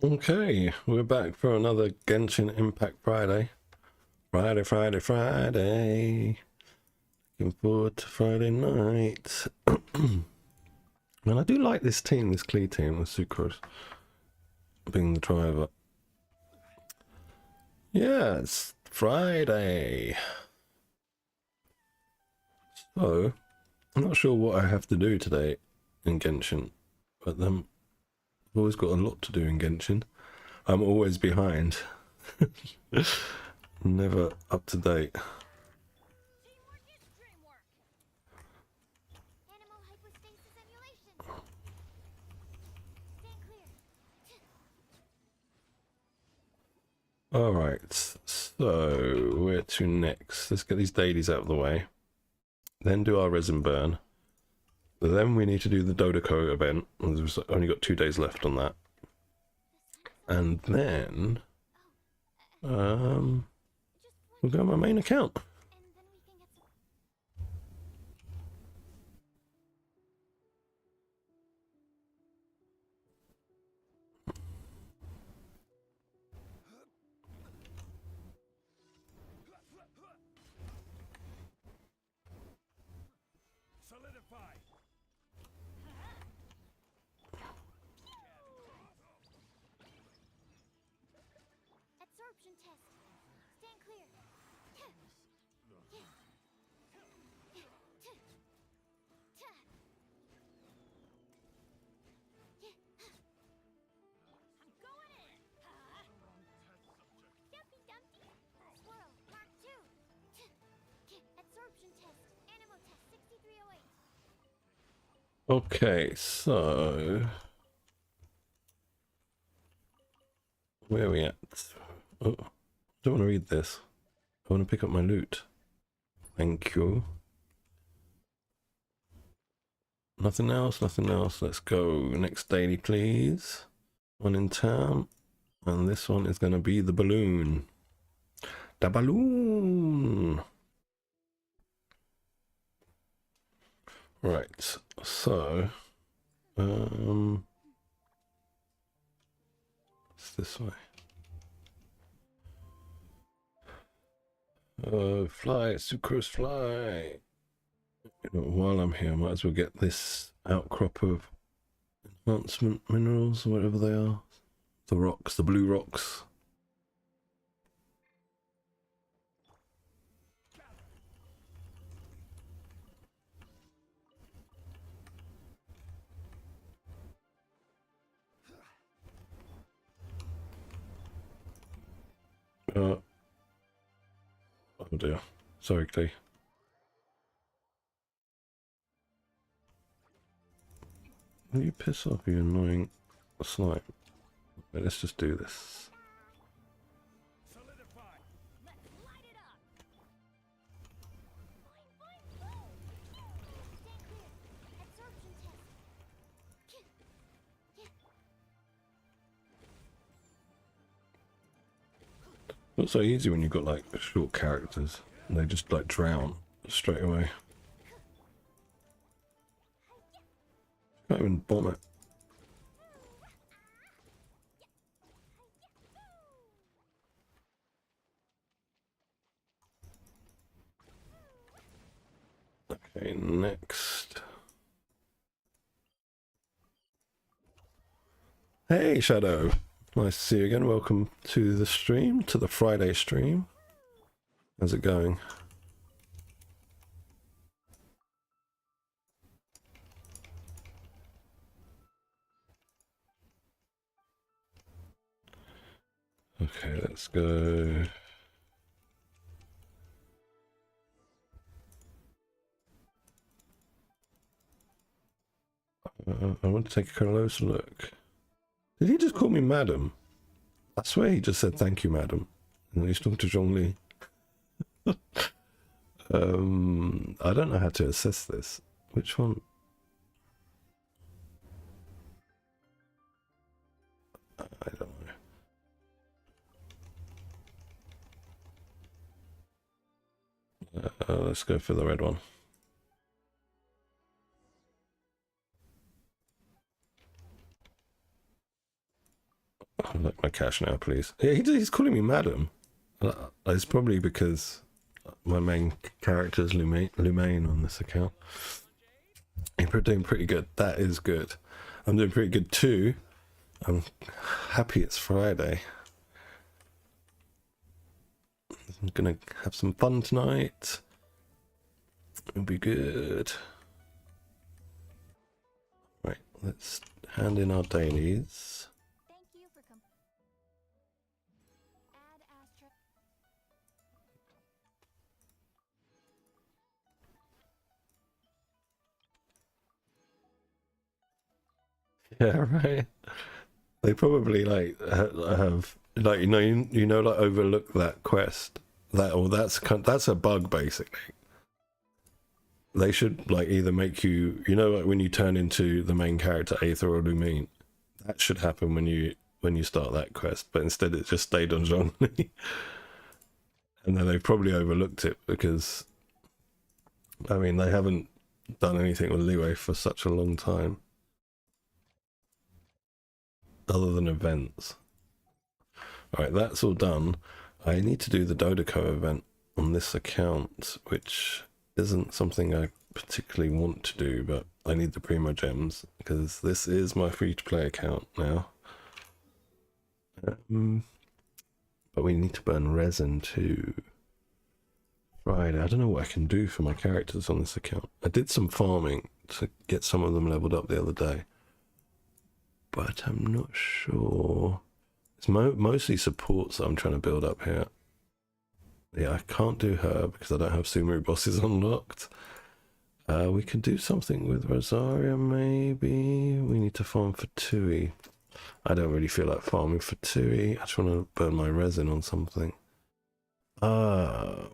Okay, we're back for another Genshin Impact Friday. Friday. Looking forward to Friday night. And I do like this team, this Klee team, with Sucrose being the driver. Yeah, it's Friday. So, I'm not sure what I have to do today in Genshin, but I've always got a lot to do in Genshin. I'm always behind. Never up to date. Alright, so where to next? Let's get these dailies out of the way. Then do our resin burn. Then we need to do the Dodoko event. We've only got 2 days left on that. And then we'll go on my main account. Okay, so where are we at? Oh, I don't want to read this. I want to pick up my loot. Thank you. Nothing else, nothing else. Let's go. Next daily, please. One in town. And this one is going to be the balloon. The balloon! Right, so... it's this way. Fly, Sucrose, fly! You know, while I'm here, I might as well get this outcrop of enhancement minerals, or whatever they are. The rocks, the blue rocks. Oh dear. Sorry, Klee. Will you piss off, you annoying slime? Right, let's just do this. Not so easy when you've got like short characters and they just like drown straight away. Can't even bomb it. Okay, next. Hey, Shadow. Nice to see you again. Welcome to the stream, to the Friday stream. How's it going? Okay, let's go. I want to take a closer look. Did he just call me madam? I swear he just said thank you, madam. And he's talking to Zhongli. I don't know how to assess this. Which one? I don't know. Let's go for the red one. I'd like my cash now, please. Yeah, he's calling me madam. It's probably because my main character is Lumaine on this account. You're doing pretty good. That is good. I'm doing pretty good too. I'm happy it's Friday. I'm gonna have some fun tonight. It'll be good. Right, let's hand in our dailies. Thank you for Yeah, right. They probably like have like you know like overlook that quest that's a bug basically. They should like either make you like when you turn into the main character Aether or Lumine, that should happen when you start that quest, but instead it just stayed on Zhongli. And then they've probably overlooked it because I mean they haven't done anything with Liyue for such a long time. Other than events. Alright, that's all done. I need to do the Dodoco event on this account, which isn't something I particularly want to do, but I need the Primo Gems because this is my free-to-play account now. But we need to burn resin too. Friday. I don't know what I can do for my characters on this account. I did some farming to get some of them leveled up the other day, but I'm not sure. It's mostly supports that I'm trying to build up here. Yeah, I can't do her because I don't have Sumeru bosses unlocked. We could do something with Rosaria, maybe. We need to farm for Tui. I don't really feel like farming for Tui. I just want to burn my resin on something. What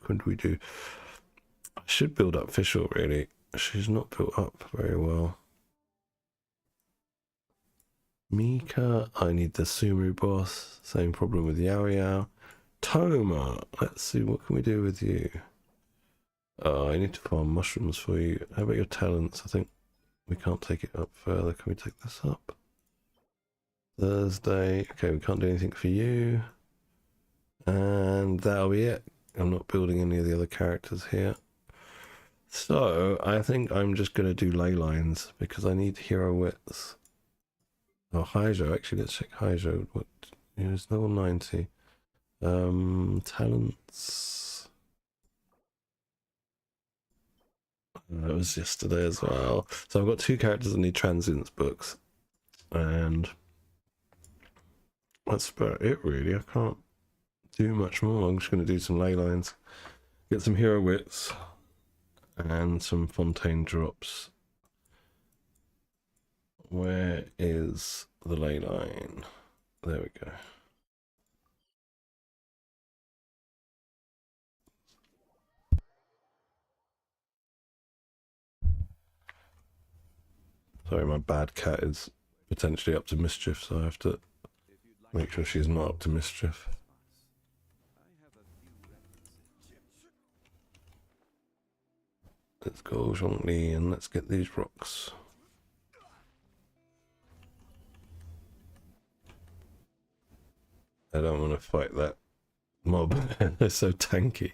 could we do? I should build up Fischl, really. She's not built up very well. Mika, I need the Sumeru boss. Same problem with Yao Yao. Toma, let's see, what can we do with you? I need to farm mushrooms for you. How about your talents? I think we can't take it up further. Can we take this up? Thursday. Okay, we can't do anything for you. And that'll be it. I'm not building any of the other characters here. So, I think I'm just going to do ley lines because I need hero wits. Oh, Haijo. Actually, let's check Haijo. What is level 90? Talents. That was yesterday as well. So I've got two characters that need transience books, and that's about it really. I can't do much more. I'm just going to do some ley lines, get some hero wits, and some Fontaine drops. Where is the ley line? There we go. Sorry, my bad cat is potentially up to mischief, so I have to make sure she's not up to mischief. Let's go Zhongli and let's get these rocks. I don't want to fight that mob. They're so tanky.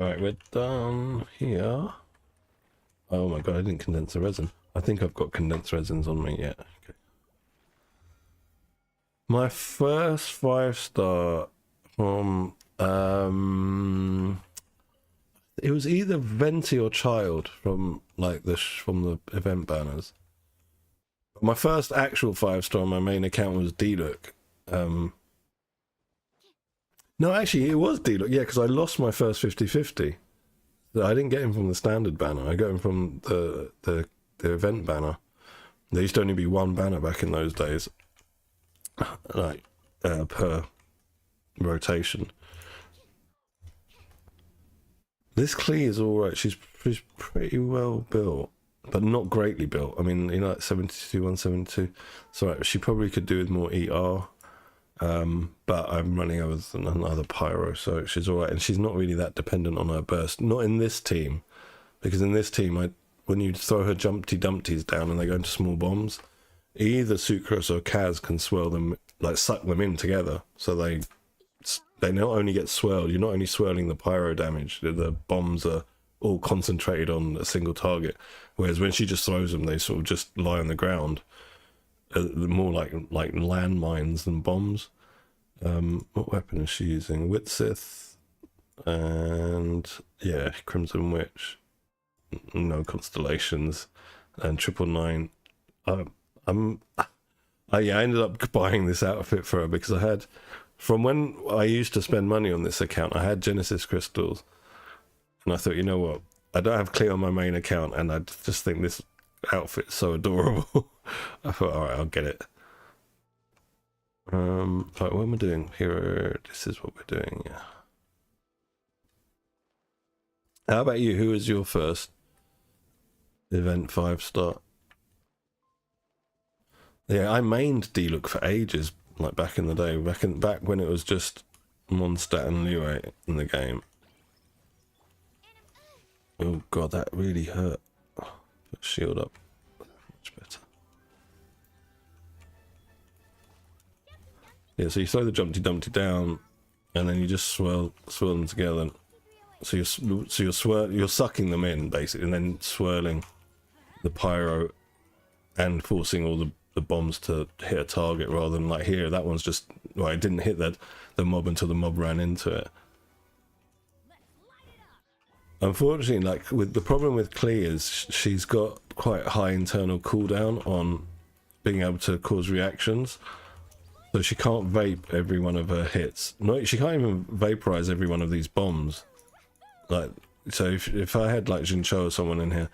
Alright, we're done here. Oh my god, I didn't condense the resin. I think I've got condensed resins on me yet. Okay. My first 5-star from it was either Venti or Child from like from the event banners. My first actual 5-star on my main account was D-Look. No, actually, it was D-Look, yeah, because I lost my first 50-50. I didn't get him from the standard banner. I got him from the event banner. There used to only be one banner back in those days, like per rotation. This Klee is alright. She's pretty well built, but not greatly built. I mean, you know, like 72, 172. It's alright. She probably could do with more ER. But I'm running her with another pyro, so she's alright. And she's not really that dependent on her burst. Not in this team, because in this team, when you throw her Jumpty Dumpties down and they go into small bombs, either Sucrose or Kaz can swirl them, like suck them in together, so they not only get swirled, you're not only swirling the pyro damage, the bombs are all concentrated on a single target, whereas when she just throws them, they sort of just lie on the ground, more like landmines than bombs. What weapon is she using? Whitsith, and yeah, Crimson Witch, no constellations, and 999. I ended up buying this outfit for her because I had, from when I used to spend money on this account, I had Genesis crystals, and I thought, you know what, I don't have Klee on my main account, and I just think this outfit's so adorable. I thought, all right, I'll get it. Right, what am I doing here? This is what we're doing. Yeah. How about you? Who was your first event 5-star? Yeah, I mained D-Look for ages, like back in the day, back when it was just Mondstadt and Liyue in the game. Oh god, that really hurt. Put shield up. Much better. Yeah, so you throw the Jumpty Dumpty down, and then you just swirl them together. So you're sucking them in basically, and then swirling the pyro and forcing all the bombs to hit a target, rather than like here, that one's just, well, it didn't hit the mob until the mob ran into it. Unfortunately, like with the problem with Klee is she's got quite high internal cooldown on being able to cause reactions. So she can't vape every one of her hits. No, she can't even vaporize every one of these bombs. Like, so if I had like Jincho or someone in here,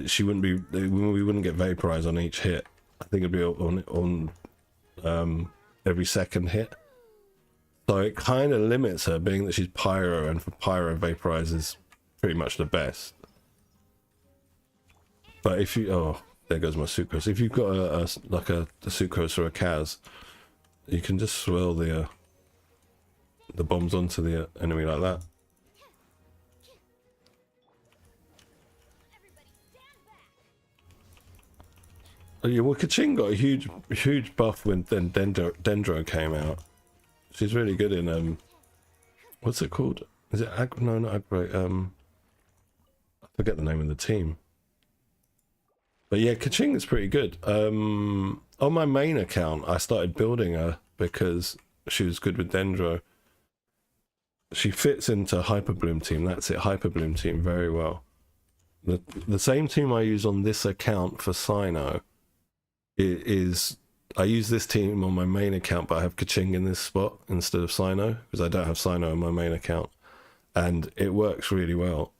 she wouldn't be. We wouldn't get vaporized on each hit. I think it'd be on every second hit. So it kind of limits her, being that she's pyro, and for pyro, vaporize is pretty much the best. But if you, oh, there goes my Sucrose. If you've got a Sucrose or a Kaz, you can just swirl the bombs onto the enemy like that. Oh, yeah, well, Kaching got a huge buff when then Dendro came out. She's really good in what's it called? Is it no, not Aggro. I forget the name of the team. But yeah, Kaching is pretty good. On my main account, I started building her because she was good with Dendro. She fits into Hyper Bloom team. That's it, Hyper Bloom team very well. The same team I use on this account for Cyno is I use this team on my main account, but I have Kaching in this spot instead of Cyno because I don't have Cyno on my main account, and it works really well.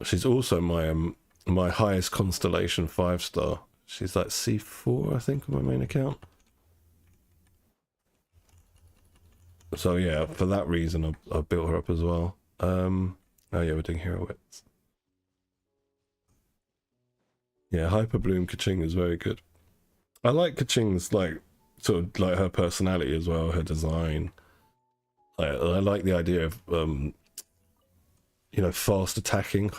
She's also my highest constellation 5-star. She's like C4, I think, on my main account. So yeah, for that reason, I built her up as well. Oh yeah, we're doing Hero Wits. Yeah, Hyper Bloom Kaching is very good. I like Kaching's like sort of like her personality as well, her design. I like the idea of you know, fast attacking,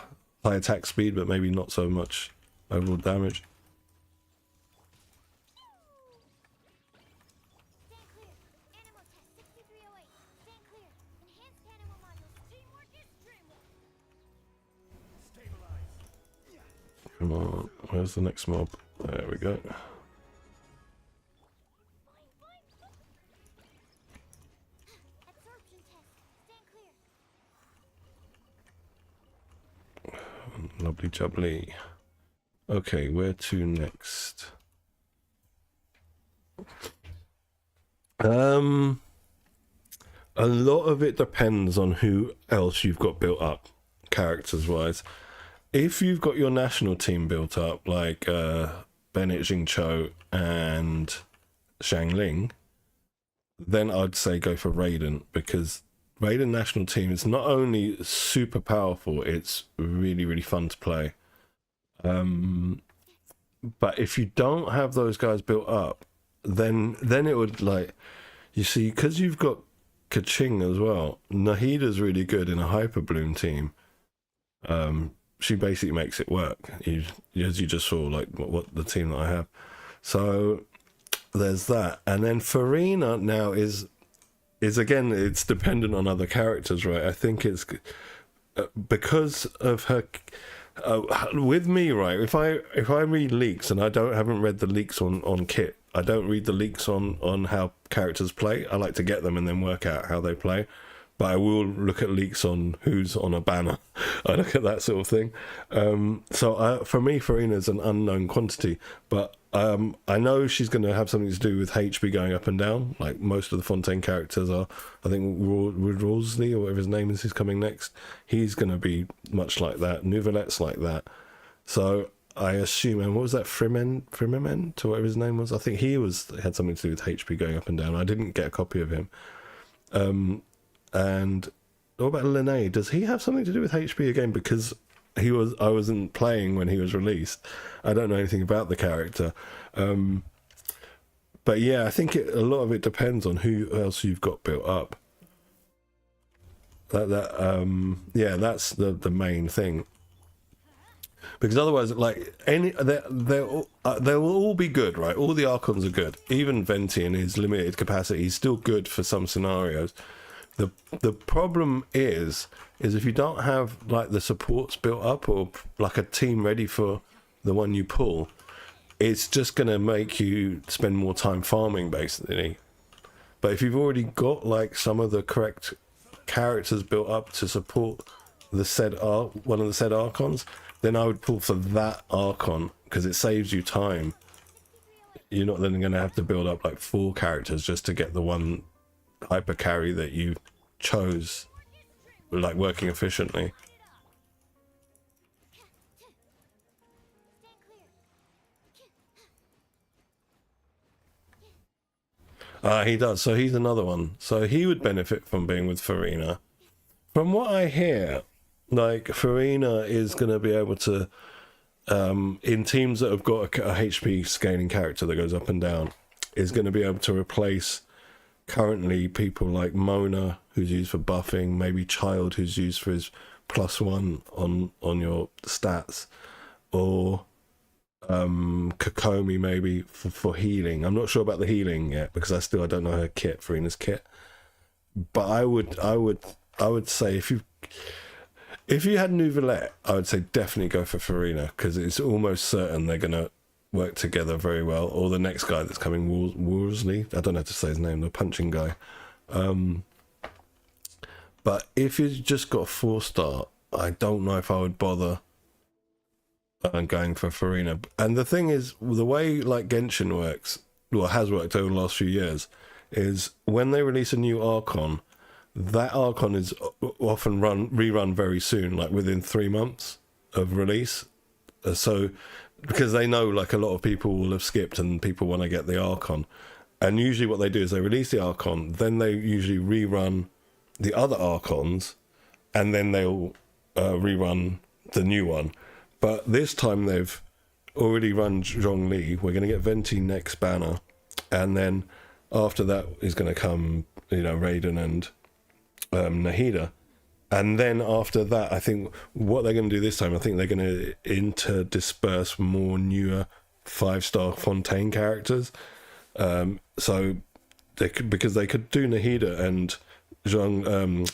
high attack speed, but maybe not so much overall damage. Come on, where's the next mob? There we go. Lovely jubbly. Okay, where to next? A lot of it depends on who else you've got built up, characters wise. If you've got your national team built up, like Bennett Jingcho and Shang Ling, then I'd say go for Raiden, because Raiden national team is not only super powerful, it's really, really fun to play. But if you don't have those guys built up, then it would, like, you see, because you've got Kaching as well, Nahida's really good in a Hyper Bloom team. She basically makes it work. As you just saw, like what the team that I have. So there's that, and then Farina now is again, it's dependent on other characters, right? I think it's because of her. With me, right? If I read leaks, and I haven't read the leaks on kit. I don't read the leaks on how characters play. I like to get them and then work out how they play. But I will look at leaks on who's on a banner. I look at that sort of thing. So for me, Farina's an unknown quantity. But I know she's going to have something to do with HP going up and down. Like most of the Fontaine characters are. I think Rosley, or whatever his name is coming next. He's going to be much like that. Nouvelette's like that. So I assume, and what was that, Frimerment, or whatever his name was? I think he had something to do with HP going up and down. I didn't get a copy of him. And what about Linné? Does he have something to do with HP again? Because I wasn't playing when he was released. I don't know anything about the character. But yeah, I think a lot of it depends on who else you've got built up. Yeah, that's the main thing. Because otherwise, like they'll all be good, right? All the Archons are good. Even Venti in his limited capacity, he's still good for some scenarios. The problem is if you don't have like the supports built up, or like a team ready for the one you pull, it's just going to make you spend more time farming, basically. But if you've already got like some of the correct characters built up to support one of the said Archons, then I would pull for that Archon, because it saves you time. You're not then going to have to build up like 4 characters just to get the one hyper carry that you chose, like, working efficiently. He does. So he's another one. So he would benefit from being with Farina. From what I hear, like, Farina is going to be able to, in teams that have got a HP scaling character that goes up and down, is going to be able to replace currently people like Mona, who's used for buffing, maybe Child, who's used for his +1 on your stats, or Kokomi maybe for healing. I'm not sure about the healing yet, because I don't know her kit, Farina's kit. But I would say if you had Nouvelette, I would say definitely go for Farina, because it's almost certain they're gonna work together very well. Or the next guy that's coming, Worsley, I don't know how to say his name, the punching guy. But if you've just got a 4-star, I don't know if I would bother going for Farina. And the thing is, the way like Genshin works, or has worked over the last few years, is when they release a new Archon, that Archon is often rerun very soon, like within 3 months of release. So because they know like a lot of people will have skipped and people want to get the Archon, and usually what they do is they release the Archon, then they usually rerun the other Archons, and then they'll rerun the new one. But this time they've already run Zhongli. We're going to get Venti next banner, and then after that is going to come, Raiden and Nahida. And then after that, I think what they're going to do this time, I think they're going to interdisperse more newer 5-star Fontaine characters. So because they could do Nahida and Zhong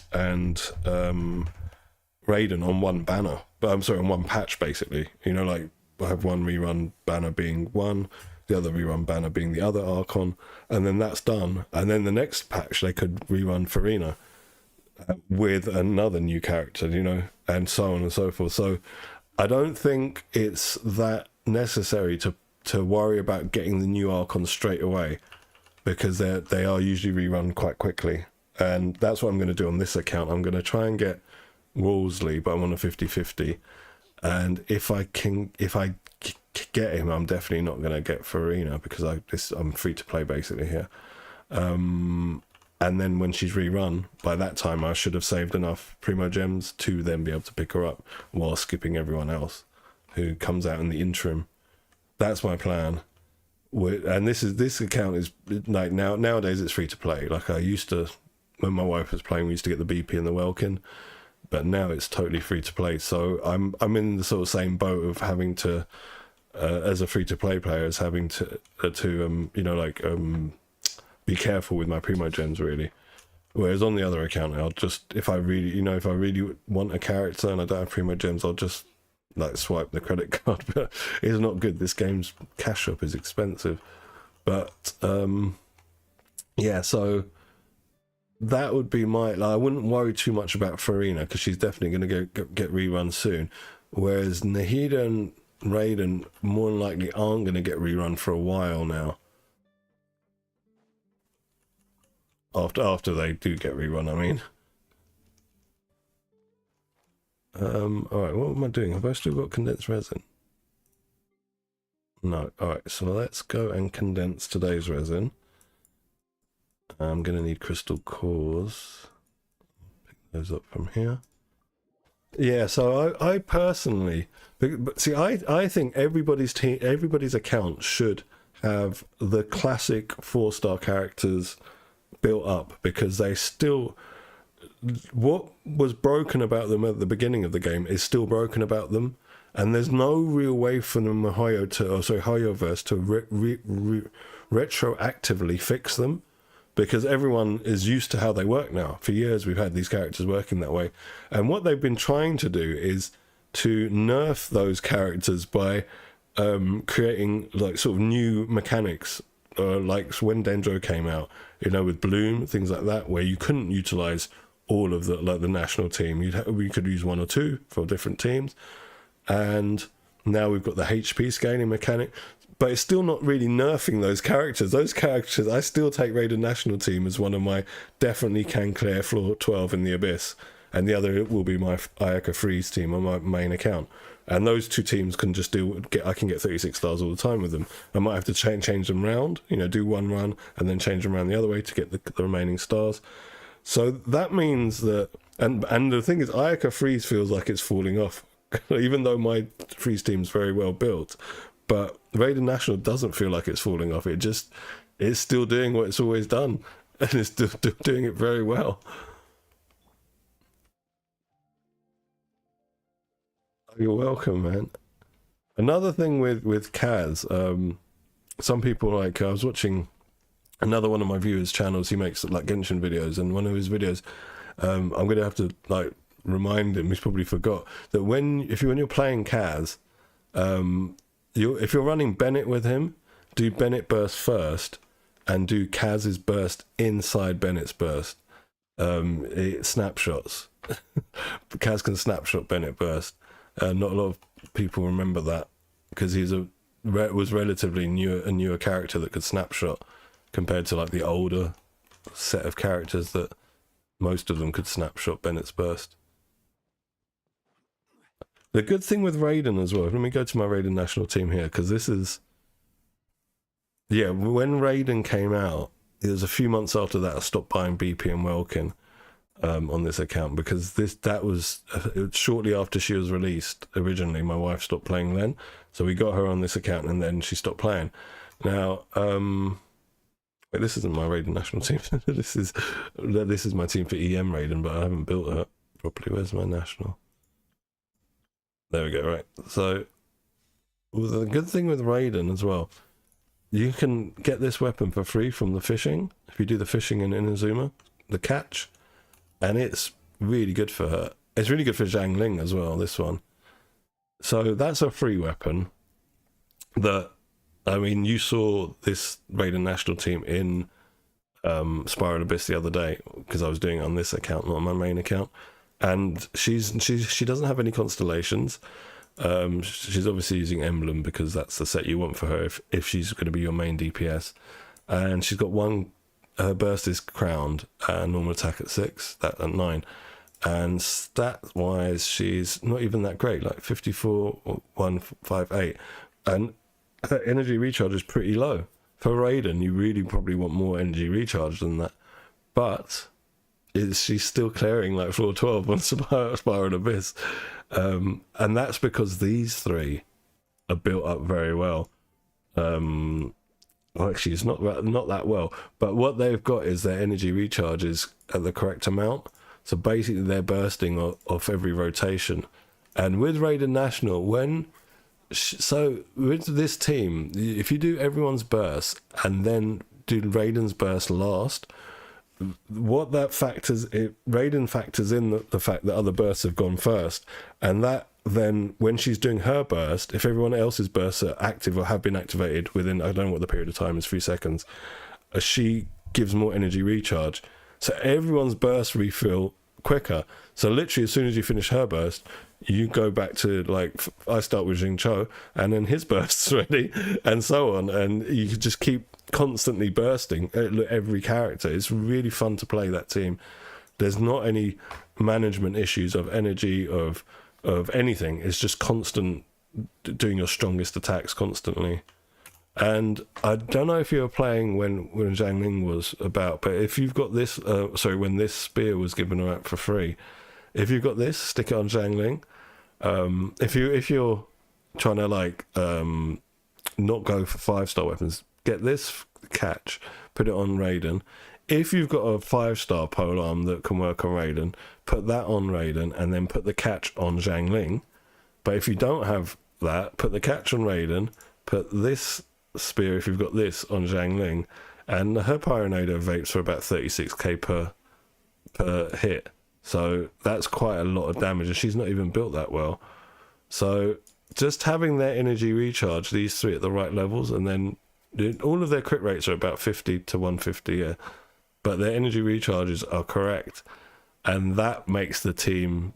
Raiden on one banner, but I'm sorry, on one patch, basically. Like we'll have one rerun banner being one, the other rerun banner being the other Archon, and then that's done. And then the next patch they could rerun Farina with another new character, and so on and so forth. So I don't think it's that necessary to worry about getting the new Archon straight away, because they are usually rerun quite quickly. and that's what I'm going to do on this account. I'm going to try and get Wolseley, but I'm on a 50-50, and if I get him, I'm definitely not going to get Farina because I'm free to play basically here. And then when she's rerun, by that time I should have saved enough Primo Gems to then be able to pick her up while skipping everyone else who comes out in the interim. That's my plan. And this account is like nowadays it's free to play. Like I used to, when my wife was playing, we used to get the BP and the Welkin, but now it's totally free to play. So I'm in the sort of same boat of having to, as a free to play player, as having to be careful with my Primo Gems really. Whereas on the other account, I'll just, if I really want a character and I don't have Primo Gems, I'll just like swipe the credit card. But it's not good. This game's cash shop is expensive. But yeah, so that would be I wouldn't worry too much about Farina because she's definitely going to get rerun soon. Whereas Nahida and Raiden more than likely aren't going to get rerun for a while now. After they do get rerun, I mean. Alright, what am I doing? Have I still got condensed resin? No. Alright, so let's go and condense today's resin. I'm going to need crystal cores. Pick those up from here. Yeah, so I personally... But see, I think everybody's account should have the classic 4-star characters built up, because they still, what was broken about them at the beginning of the game is still broken about them, and there's no real way for the Hoyoverse to retroactively fix them, because everyone is used to how they work now. For years we've had these characters working that way, and what they've been trying to do is to nerf those characters by creating like sort of new mechanics, like when Dendro came out, with Bloom, things like that, where you couldn't utilize all of the national team. We could use one or two for different teams, and now we've got the HP scaling mechanic, but it's still not really nerfing those characters. Those characters, I still take Raiden national team as one of my definitely can clear floor 12 in the Abyss, and the other will be my Ayaka Freeze team on my main account. And those two teams can just I can get 36 stars all the time with them. I might have to change them round, do one run and then change them around the other way to get the remaining stars. So that means that, and the thing is, Ayaka Freeze feels like it's falling off, even though my Freeze team's very well built. But Raiden National doesn't feel like it's falling off. It's still doing what it's always done, and it's still doing it very well. You're welcome, man. Another thing with Kaz, some people I was watching another one of my viewers' channels. He makes like Genshin videos, and one of his videos, I'm gonna have to like remind him. He's probably forgot that when you're playing Kaz, if you're running Bennett with him, do Bennett burst first, and do Kaz's burst inside Bennett's burst. It snapshots. Kaz can snapshot Bennett burst. Not a lot of people remember that, because he's was relatively a newer character that could snapshot, compared to like the older set of characters that most of them could snapshot Bennett's burst. The good thing with Raiden as well, let me go to my Raiden national team here, because this is, yeah, when Raiden came out, it was a few months after that I stopped buying BP and Welkin on this account, because that was shortly after she was released originally. My wife stopped playing then, so we got her on this account, and then she stopped playing. Now wait, this isn't my Raiden national team. this is my team for EM Raiden, but I haven't built her properly. Where's my national? There we go. Right, so the good thing with Raiden as well, you can get this weapon for free from the fishing if you do the fishing in Inazuma, the catch. And it's really good for her. It's really good for Zhang Ling as well, this one. So that's a free weapon that, I mean, you saw this Raiden national team in Spiral Abyss the other day, because I was doing it on this account, not on my main account. And she doesn't have any constellations. She's obviously using Emblem, because that's the set you want for her if she's going to be your main DPS. And she's got one her burst is crowned, normal attack at 6, that at 9. And stat wise, she's not even that great, like 54, 158. And her energy recharge is pretty low. For Raiden, you really probably want more energy recharge than that. But she's still clearing like floor 12 on Spiral Abyss. And that's because these three are built up very well. Well, actually, it's not that well. But what they've got is their energy recharge is at the correct amount. So basically, they're bursting off every rotation. And with Raiden National, so with this team, if you do everyone's burst and then do Raiden's burst last, what that Raiden factors in the fact that other bursts have gone first, and that then when she's doing her burst, if everyone else's bursts are active or have been activated within, I don't know what the period of time is, 3 seconds, she gives more energy recharge. So everyone's burst refill quicker. So literally, as soon as you finish her burst, you go back to, like, I start with Jing Cho, and then his burst's ready, and so on. And you can just keep constantly bursting every character. It's really fun to play that team. There's not any management issues of energy, of anything. It's just constant doing your strongest attacks constantly. And I don't know if you were playing when Zhang Ling was about, but if you've got this, when this spear was given out for free, if you've got this, stick it on Zhang Ling. If you're trying to not go for 5-star weapons, get this catch, put it on Raiden. If you've got a 5-star polearm that can work on Raiden, put that on Raiden, and then put the catch on Zhang Ling. But if you don't have that, put the catch on Raiden, put this spear, if you've got this, on Zhang Ling, and her Pyronado vapes for about 36k per hit. So that's quite a lot of damage, and she's not even built that well. So just having their energy recharge, these three at the right levels, and then all of their crit rates are about 50 to 150, yeah. But their energy recharges are correct, and that makes the team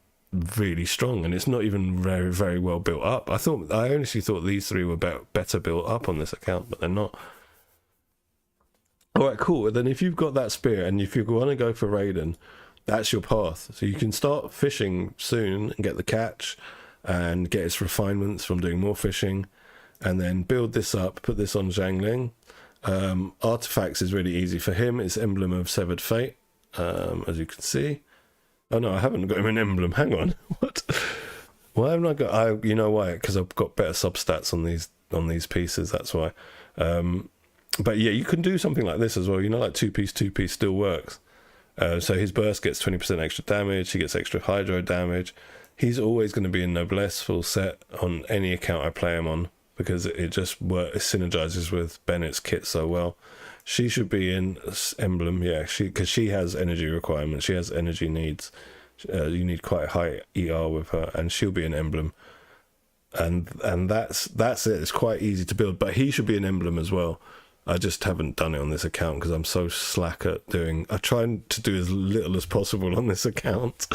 really strong. And it's not even very, very well built up. I honestly thought these three were better built up on this account, but they're not. All right, cool. Then if you've got that spear, and if you want to go for Raiden, that's your path. So you can start fishing soon and get the catch and get its refinements from doing more fishing, and then build this up, put this on Zhang Ling. Artifacts is really easy for him. It's Emblem of Severed Fate, as you can see. Oh no, I haven't got him an emblem. Hang on. What? Why haven't I got... you know why? Because I've got better substats on these pieces, that's why. But yeah, you can do something like this as well. You know, like 2-piece still works. So his burst gets 20% extra damage. He gets extra hydro damage. He's always going to be in Noblesse full set on any account I play him on, because it just it synergizes with Bennett's kit so well. She should be in Emblem, yeah, because she has energy requirements. She has energy needs. You need quite a high ER with her, and she'll be an Emblem. And that's it. It's quite easy to build, but he should be an Emblem as well. I just haven't done it on this account because I'm so slack at doing... I try to do as little as possible on this account,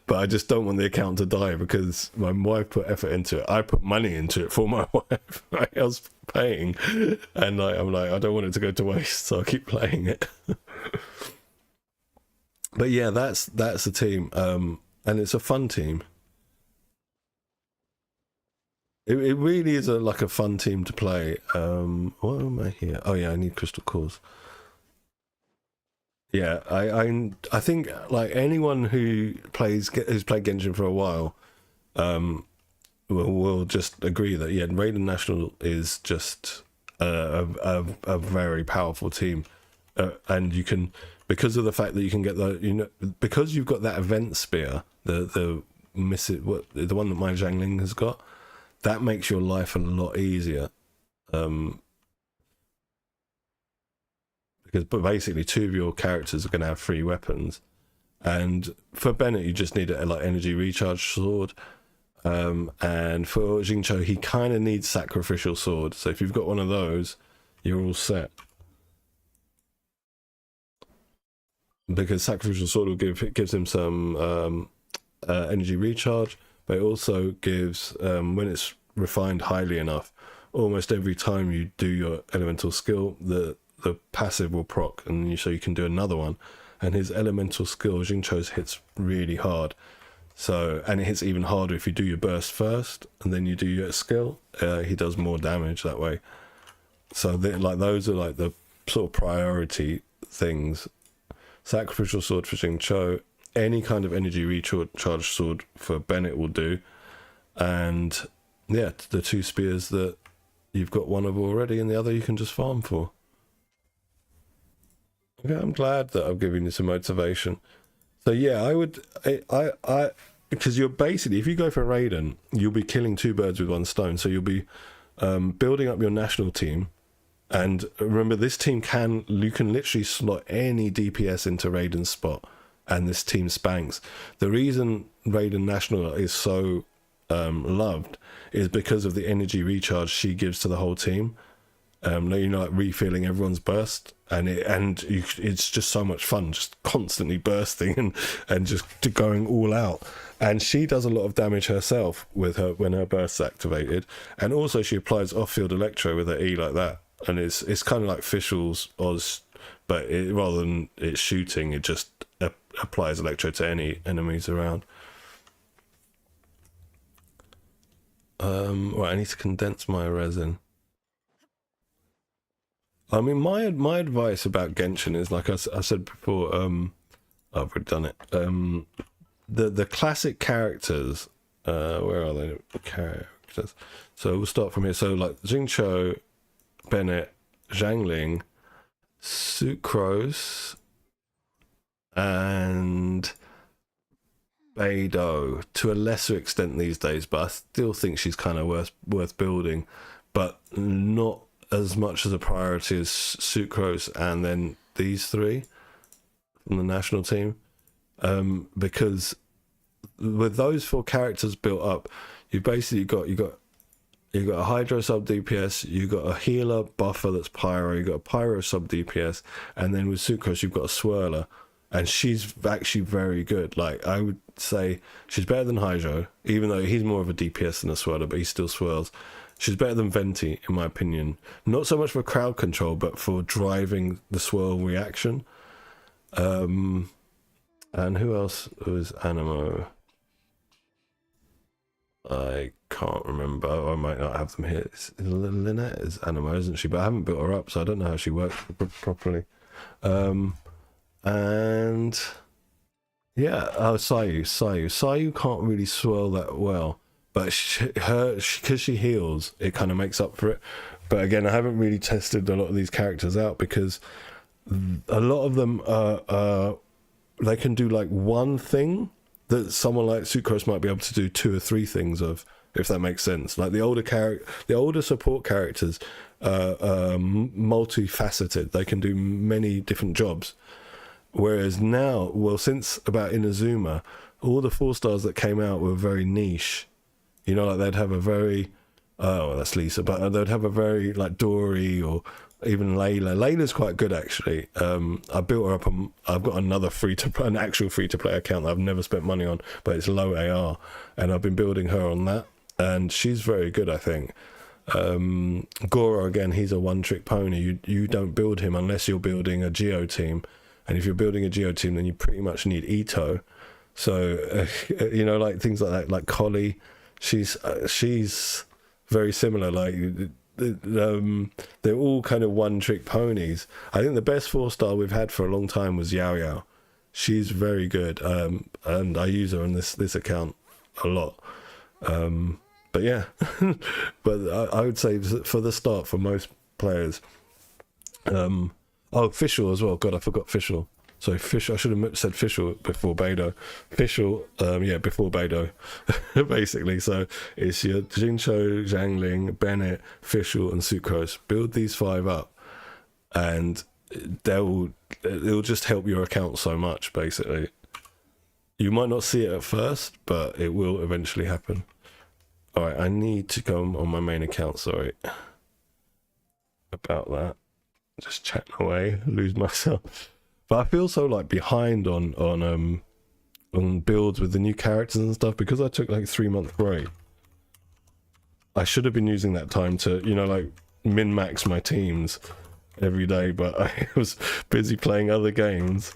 but I just don't want the account to die because my wife put effort into it. I put money into it for my wife. I was paying, and I'm like, I don't want it to go to waste, so I keep playing it. But yeah, that's the team, and it's a fun team. It really is like a fun team to play. What am I here? Oh yeah, I need crystal cores. Yeah, I think like anyone who's played Genshin for a while, will just agree that yeah, Raiden National is just a very powerful team, and you can, because of the fact that you can get because you've got that event spear, the one that my Zhang Ling has got. That makes your life a lot easier, because basically 2 of your characters are going to have 3 weapons, and for Bennett you just need a like energy recharge sword, and for Jingcho he kind of needs sacrificial sword. So if you've got one of those, you're all set, because sacrificial sword gives him some energy recharge. But it also gives, when it's refined highly enough, almost every time you do your elemental skill, the the passive will proc, and so you can do another one. And his elemental skill, Jincho's, hits really hard. So, and it hits even harder if you do your burst first and then you do your skill. He does more damage that way. So like those are like the sort of priority things. Sacrificial sword for Jincho, any kind of energy recharge sword for Bennett will do. And yeah, the 2 spears that you've got one of already, and the other you can just farm for. Okay, I'm glad that I've given you some motivation. So yeah, I because you're basically, if you go for Raiden, you'll be killing 2 birds with 1 stone. So you'll be building up your national team. And remember, this team you can literally slot any DPS into Raiden's spot, and this team spanks. The reason Raiden National is so loved is because of the energy recharge she gives to the whole team. Like refilling everyone's burst, and it's just so much fun, just constantly bursting and just going all out. And she does a lot of damage herself with her when her burst's activated, and also she applies off-field electro with her E like that, and it's kind of like Fischl's Oz, but rather than it shooting, it just applies electro to any enemies around. Right, I need to condense my resin. I mean, my advice about Genshin is, like I said before, I've already done it. The classic characters, where are they? Characters. So we'll start from here. So like Jincho, Bennett, Zhangling, Sucrose, and Beidou, to a lesser extent these days, but I still think she's kind of worth building, but not as much as a priority as Sucrose and then these 3 from the national team, because with those 4 characters built up, you basically got a Hydro sub DPS, you got a healer buffer that's Pyro, you got a Pyro sub DPS, and then with Sucrose you've got a Swirler, and she's actually very good. Like, I would say she's better than Hydro, even though he's more of a DPS than a Swirler, but he still swirls. She's better than Venti, in my opinion. Not so much for crowd control, but for driving the swirl reaction. And who else was Animo? I can't remember. I might not have them here. Lynette is Animo, isn't she? But I haven't built her up, so I don't know how she works properly. And yeah, Sayu can't really swirl that well. But because she heals, it kind of makes up for it. But again, I haven't really tested a lot of these characters out, because a lot of them they can do like one thing that someone like Sucrose might be able to do 2 or 3 things of, if that makes sense. Like the older support characters multifaceted. They can do many different jobs. Whereas now, well, since about Inazuma, all the 4-stars that came out were very niche. You know, like they'd have a very, oh, that's Lisa, but they'd have a very, like, Dory or even Layla. Layla's quite good, actually. I built her up, I've got another an actual free-to-play account that I've never spent money on, but it's low AR, and I've been building her on that, and she's very good, I think. Goro, again, he's a one-trick pony. You don't build him unless you're building a Geo team, and if you're building a Geo team, then you pretty much need Ito. So, you know, like, things like that, like Collie, she's very similar. Like, they're all kind of one-trick ponies. I think the best 4-star we've had for a long time was Yao Yao. She's very good, and I use her on this account a lot. But yeah, but I would say for the start, for most players, Fischl as well. God, I forgot Fischl. So Fischl, I should have said Fischl before Beidou. Fischl, before Beidou, basically. So it's your Jincho, Zhangling, Bennett, Fischl, and Sucrose. Build these 5 up, and it'll just help your account so much, basically. You might not see it at first, but it will eventually happen. Alright, I need to go on my main account, sorry. About that. Just chatting away, lose myself. But I feel so like behind on builds with the new characters and stuff, because I took like 3-month break. I should have been using that time to, you know, like min-max my teams every day, but I was busy playing other games,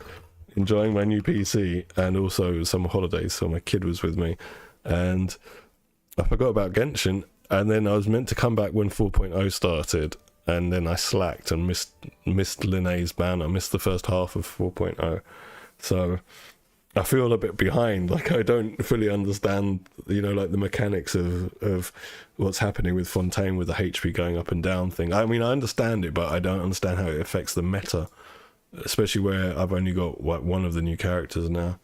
enjoying my new PC, and also some holidays. So my kid was with me, and I forgot about Genshin. And then I was meant to come back when 4.0 started, and then I slacked and missed Linnea's banner, missed the first half of 4.0. So I feel a bit behind. Like, I don't fully understand, like the mechanics of what's happening with Fontaine, with the HP going up and down thing. I mean, I understand it, but I don't understand how it affects the meta, especially where I've only got one of the new characters now.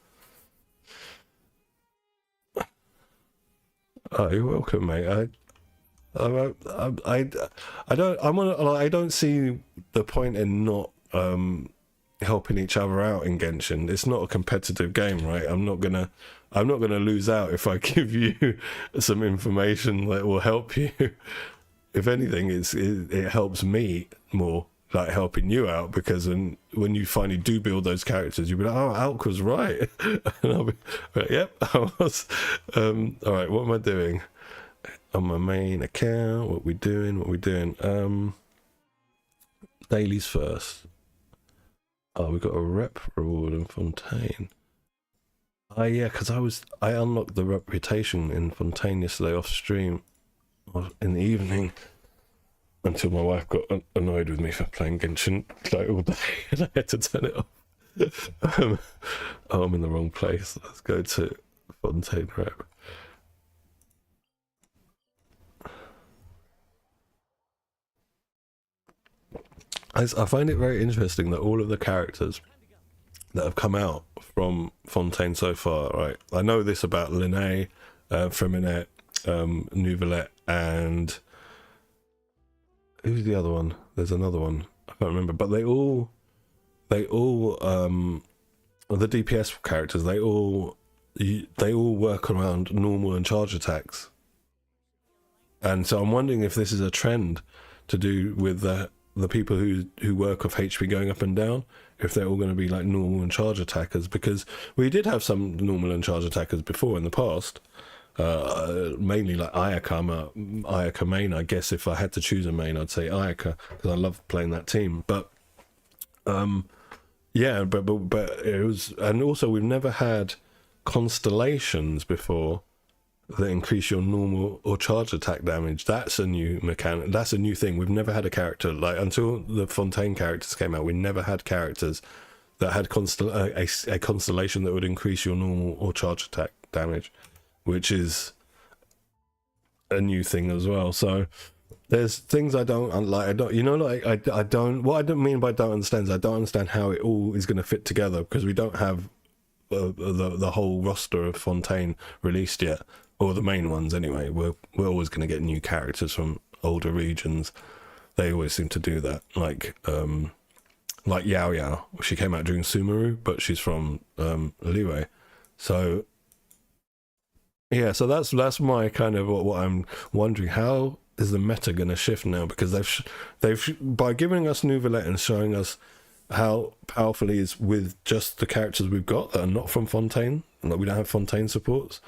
Oh, you're welcome, mate. I don't see the point in not helping each other out in Genshin. It's not a competitive game, right? I'm not gonna lose out if I give you some information that will help you. If anything, it helps me more, like helping you out, because when you finally do build those characters, you'll be like, oh, Alk was right. And I'll be like, yep, I was. All right, what am I doing on my main account? What we doing? Dailies first. Oh, we got a rep reward in Fontaine. Yeah, because I unlocked the reputation in Fontaine yesterday off stream in the evening, until my wife got annoyed with me for playing Genshin like all day, and I had to turn it off. Oh, I'm in the wrong place. Let's go to Fontaine rep. I find it very interesting that all of the characters that have come out from Fontaine so far, right? I know this about Linné, Freminette, Nouvelette, and who's the other one? There's another one. I can't remember, but they all the DPS characters, they all work around normal and charge attacks. And so I'm wondering if this is a trend to do with the people who work off HP going up and down, if they're all going to be like normal and charge attackers, because we did have some normal and charge attackers before in the past, mainly like Ayaka. I'm a Ayaka main, I guess. If I had to choose a main, I'd say Ayaka, because I love playing that team. But yeah, but it was, and also we've never had constellations before that increase your normal or charge attack damage. That's a new mechanic. That's a new thing. We've never had a character, like, until the Fontaine characters came out, we never had characters that had a constellation that would increase your normal or charge attack damage, which is a new thing as well. So there's things I don't like. I don't. What I don't mean by don't understand is I don't understand how it all is going to fit together, because we don't have the whole roster of Fontaine released yet, or the main ones anyway. We're always going to get new characters from older regions. They always seem to do that. Like Yao Yao, she came out during Sumeru, but she's from Liyue. So yeah, so that's my kind of what I'm wondering. How is the meta going to shift now? Because they've by giving us Nouvelette and showing us how powerful he is with just the characters we've got that are not from Fontaine, and that we don't have Fontaine supports.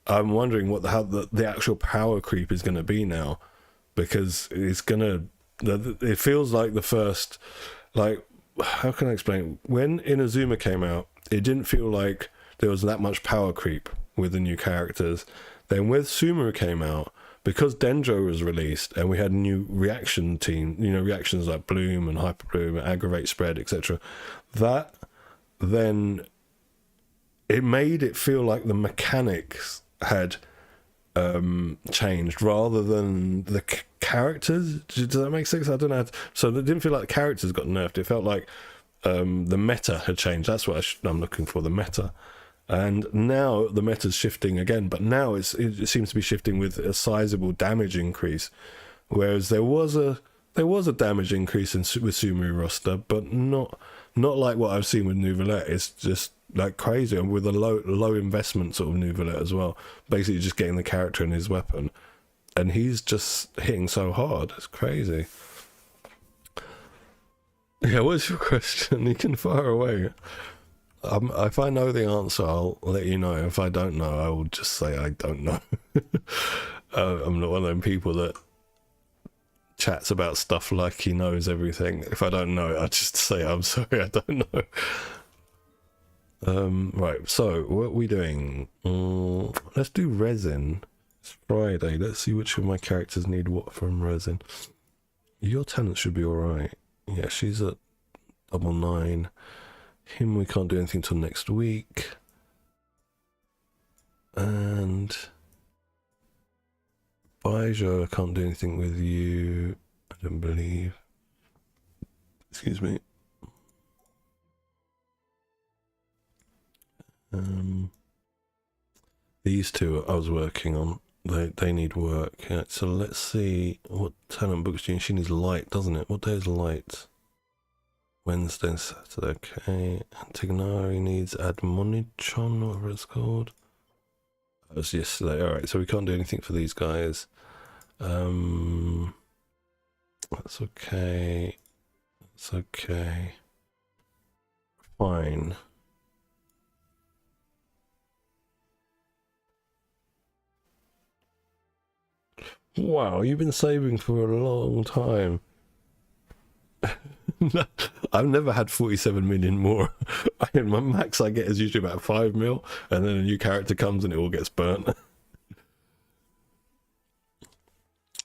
I'm wondering how the actual power creep is going to be now, because it feels like the first, like, how can I explain? When Inazuma came out, it didn't feel like there was that much power creep with the new characters. Then with Sumeru came out, because Dendro was released and we had a new reaction team, reactions like Bloom and Hyper Bloom, Aggravate, Spread, etc. That then it made it feel like the mechanics had changed rather than the characters. Does that make sense? I don't know. So it didn't feel like the characters got nerfed. It felt like the meta had changed. That's what I'm looking for, the meta. And now the meta's shifting again, but now it seems to be shifting with a sizable damage increase, whereas there was a damage increase with Sumeru roster, but not like what I've seen with Nouvelette. It's just like crazy, and with a low investment sort of Nouvelette as well. Basically, just getting the character and his weapon, and he's just hitting so hard. It's crazy. Yeah, what's your question? You can fire away. If I know the answer, I'll let you know. If I don't know, I will just say I don't know. I'm not one of them people that chats about stuff like he knows everything. If I don't know it, I just say I'm sorry, I don't know. Right, so what are we doing? Let's do resin. It's Friday. Let's see which of my characters need what from resin. Your talent should be alright. Yeah, she's at 99. Him, we can't do anything till next week. And Baija, I can't do anything with you, I don't believe. Excuse me. These two I was working on. They need work. Yeah, so let's see what talent books do you need. She needs light, doesn't it? What day is light? Wednesday and Saturday. Okay. Antignari needs admonition, whatever it's called. That was yesterday. Alright, so we can't do anything for these guys. That's okay. That's okay. Fine. Wow, you've been saving for a long time. I've never had 47 million more. My max I get is usually about 5 mil, and then a new character comes and it all gets burnt.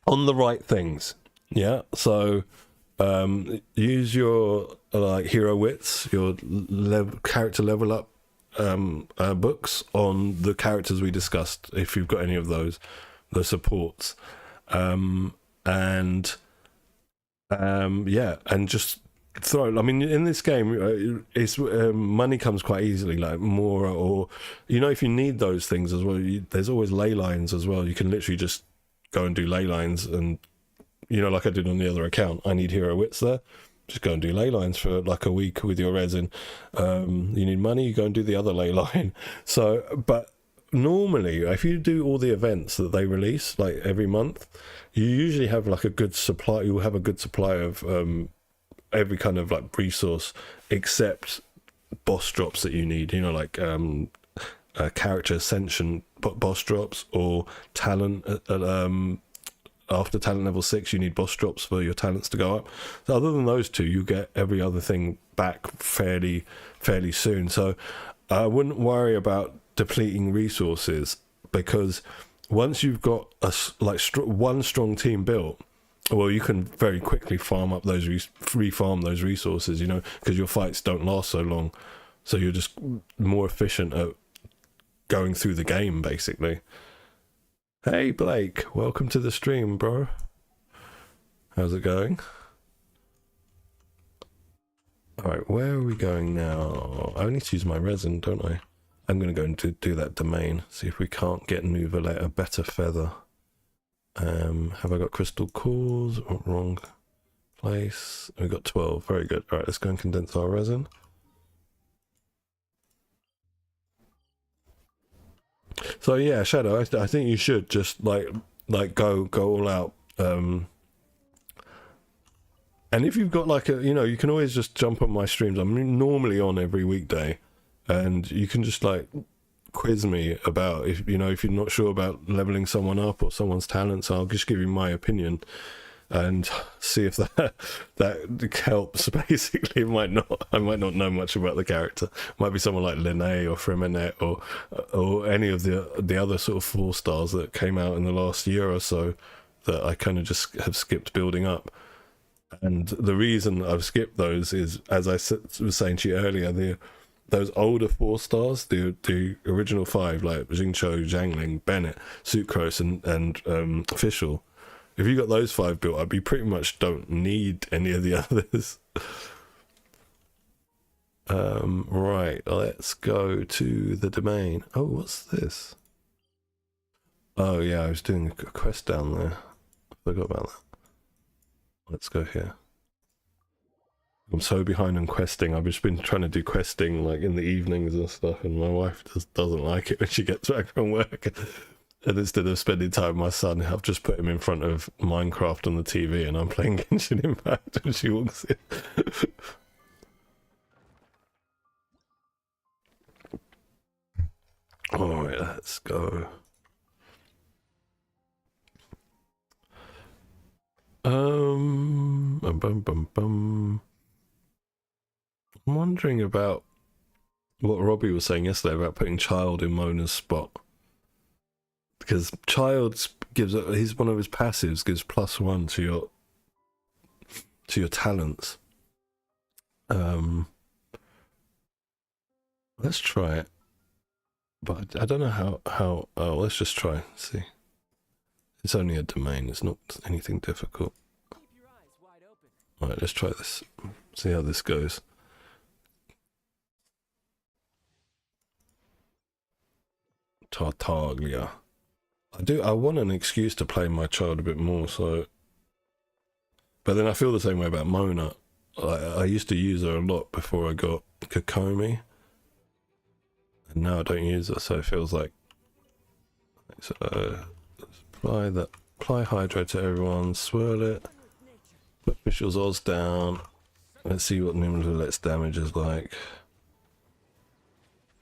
On the right things, yeah. So use your like hero wits, your character level up books on the characters we discussed, if you've got any of those, the supports. Yeah, and just throw. I mean, in this game, it's money comes quite easily, like more, or if you need those things as well, there's always ley lines as well. You can literally just go and do ley lines, and like I did on the other account, I need hero wits there. Just go and do ley lines for like a week with your resin. You need money, you go and do the other ley line. So, but normally if you do all the events that they release like every month, you usually have like a good supply. You'll have a good supply of every kind of like resource except boss drops that you need, like character ascension boss drops, or talent after talent level 6 you need boss drops for your talents to go up. So other than those two, you get every other thing back fairly soon. So I wouldn't worry about depleting resources, because once you've got one strong team built, well, you can very quickly farm up those refarm those resources, because your fights don't last so long, so you're just more efficient at going through the game, basically. Hey Blake, welcome to the stream, bro. How's it going? Alright, where are we going now? I need to use my resin, don't I? I'm going to go and do that domain, see if we can't get Nuvolate a better feather. Have I got crystal cores? Oh, wrong place. We've got 12, very good. Alright, let's go and condense our resin. So yeah, Shadow, I think you should just like go all out. And if you've got like you can always just jump on my streams. I'm normally on every weekday, and you can just like quiz me about if you're not sure about leveling someone up or someone's talents. I'll just give you my opinion and see if that helps. Basically, I might not know much about the character. Might be someone like Lene or Fremenette or any of the other sort of 4 stars that came out in the last year or so that I kind of just have skipped building up. And the reason I've skipped those is, as I was saying to you earlier, those older 4 stars, the original 5, like Jingcho, Zhangling, Bennett, Sucrose, and Official. If you got those 5 built up, you pretty much don't need any of the others. Right, let's go to the domain. Oh, what's this? Oh yeah, I was doing a quest down there. I forgot about that. Let's go here. I'm so behind on questing. I've just been trying to do questing like in the evenings and stuff, and my wife just doesn't like it when she gets back from work. And instead of spending time with my son, I've just put him in front of Minecraft on the TV, and I'm playing Genshin Impact when she walks in. Alright, let's go. I'm wondering about what Robbie was saying yesterday about putting Child in Mona's spot. Because Child gives, he's one of his passives, gives +1 to your talents. Let's try it. But I don't know how oh, let's just try, see. It's only a domain, it's not anything difficult. Alright, let's try this. See how this goes. Tartaglia. I want an excuse to play my Child a bit more, so... But then I feel the same way about Mona. I used to use her a lot before I got Kokomi. And now I don't use her, so it feels like... So, apply Hydro to everyone, swirl it, put Official's Oz down. Let's see what Nimbulet's damage is like.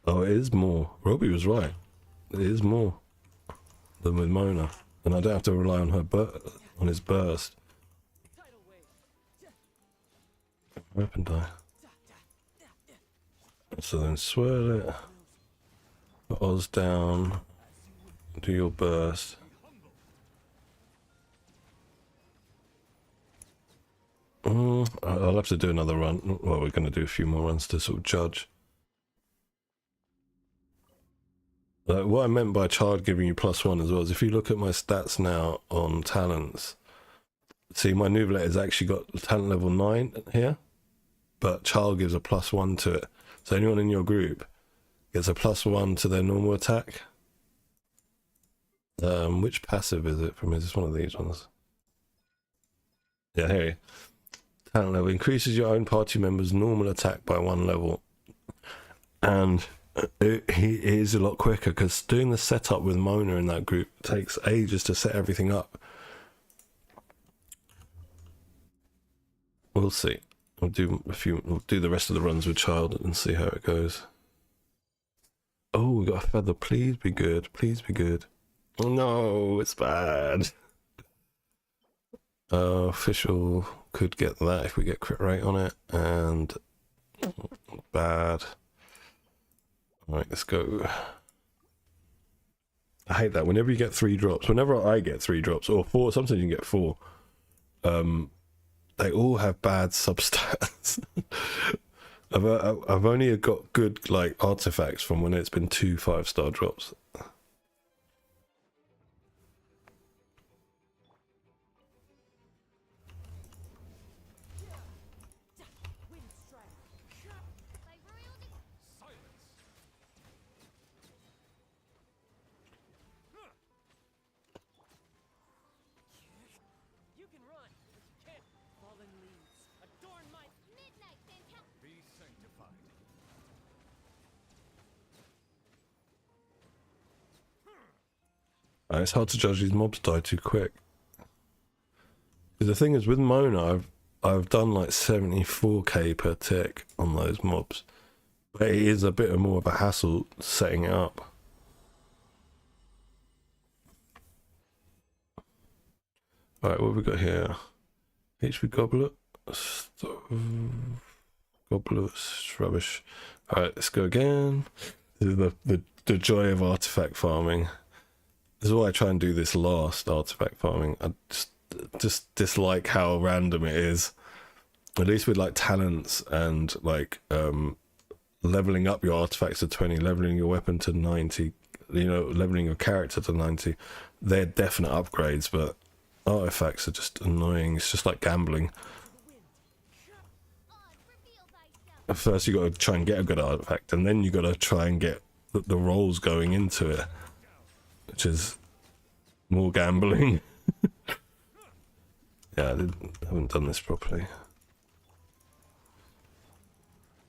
Oh, it is more. Robbie was right. It is more than with Mona. And I don't have to rely on her on his burst. Weapon die. So then swirl it. Put Oz down. Do your burst. I'll have to do another run. Well, we're going to do a few more runs to sort of judge. What I meant by Child giving you +1 as well is if you look at my stats now on talents, see my Nouvellette has actually got talent level 9 here, but Child gives a +1 to it. So anyone in your group gets a +1 to their normal attack. Which passive is it from? Is this one of these ones? Yeah, here you go. Talent level increases your own party member's normal attack by 1 level. And he is a lot quicker because doing the setup with Mona in that group takes ages to set everything up. We'll see. We'll do the rest of the runs with Child and see how it goes. Oh, we got a feather. Please be good. Please be good. Oh no, it's bad. Official could get that if we get crit rate on it, and bad. Alright, let's go. I hate that. Whenever you get 3 drops, whenever I get 3 drops, or 4, sometimes you can get 4, they all have bad substats. I've only got good, like, artifacts from when it's been 2 5-star drops. It's hard to judge these mobs die too quick. The thing is, with Mona, I've done like 74k per tick on those mobs, but it is a bit more of a hassle setting it up. Alright, what have we got here? HP Goblet. Goblet's rubbish. Alright, let's go again. This is the joy of artifact farming. This is why I try and do this last, artifact farming. I just dislike how random it is. At least with like talents and like leveling up your artifacts to 20, leveling your weapon to 90, you know, leveling your character to 90, they're definite upgrades, but artifacts are just annoying. It's just like gambling. At first you got to try and get a good artifact, and then you got to try and get the rolls going into it, which is more gambling. Yeah, I haven't done this properly.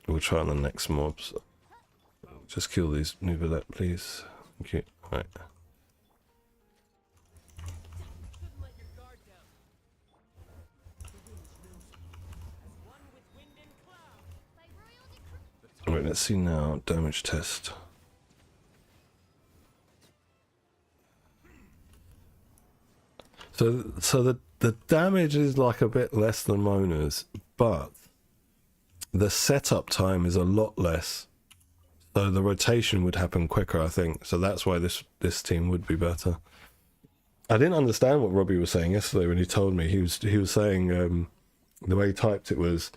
We'll try on the next mobs. Just kill these Nouvellette, please. Thank you. Right. Alright, let's see now. Damage test. So the damage is like a bit less than Mona's, but the setup time is a lot less. So the rotation would happen quicker, I think. So that's why this team would be better. I didn't understand what Robbie was saying yesterday when he told me. He was saying the way he typed it was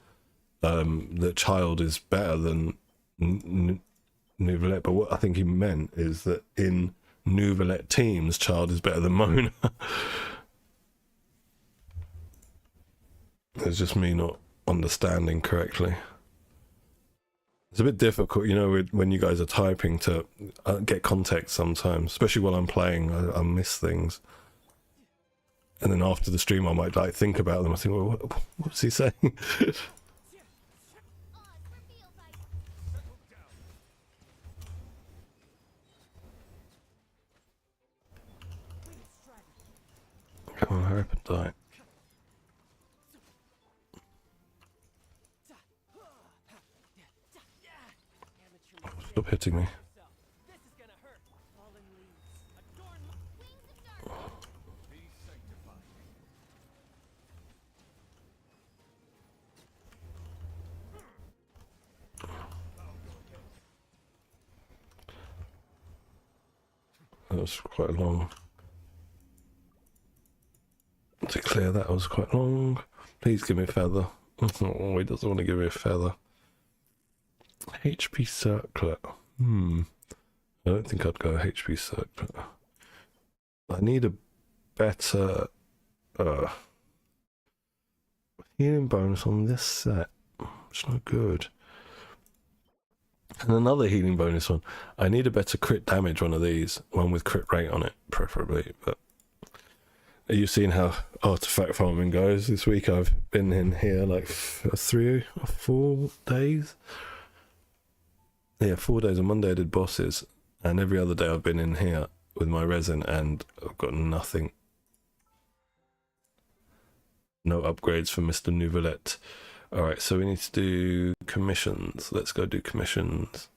that Child is better than Nouvellette, but what I think he meant is that in Nouvellette teams, Child is better than Mona. It's just me not understanding correctly. It's a bit difficult, you know, when you guys are typing to get context sometimes, especially while I'm playing. I miss things. And then after the stream, I might like think about them. I think, well, what's he saying? Come on, hurry up and die. Stop hitting me. That was quite long. To clear that was quite long. Please give me a feather. Oh, he doesn't want to give me a feather. HP circlet. I don't think I'd go HP circlet. I need a better healing bonus on this set. It's not good. And another healing bonus one. I need a better crit damage one of these. One with crit rate on it, preferably. But you've seen how artifact farming goes. This week I've been in here like 3 or 4 days. Yeah, 4 days. On Monday I did bosses, and every other day I've been in here with my resin, and I've got nothing. No upgrades for Mr. Nouvellette. Alright, so we need to do commissions. Let's go do commissions.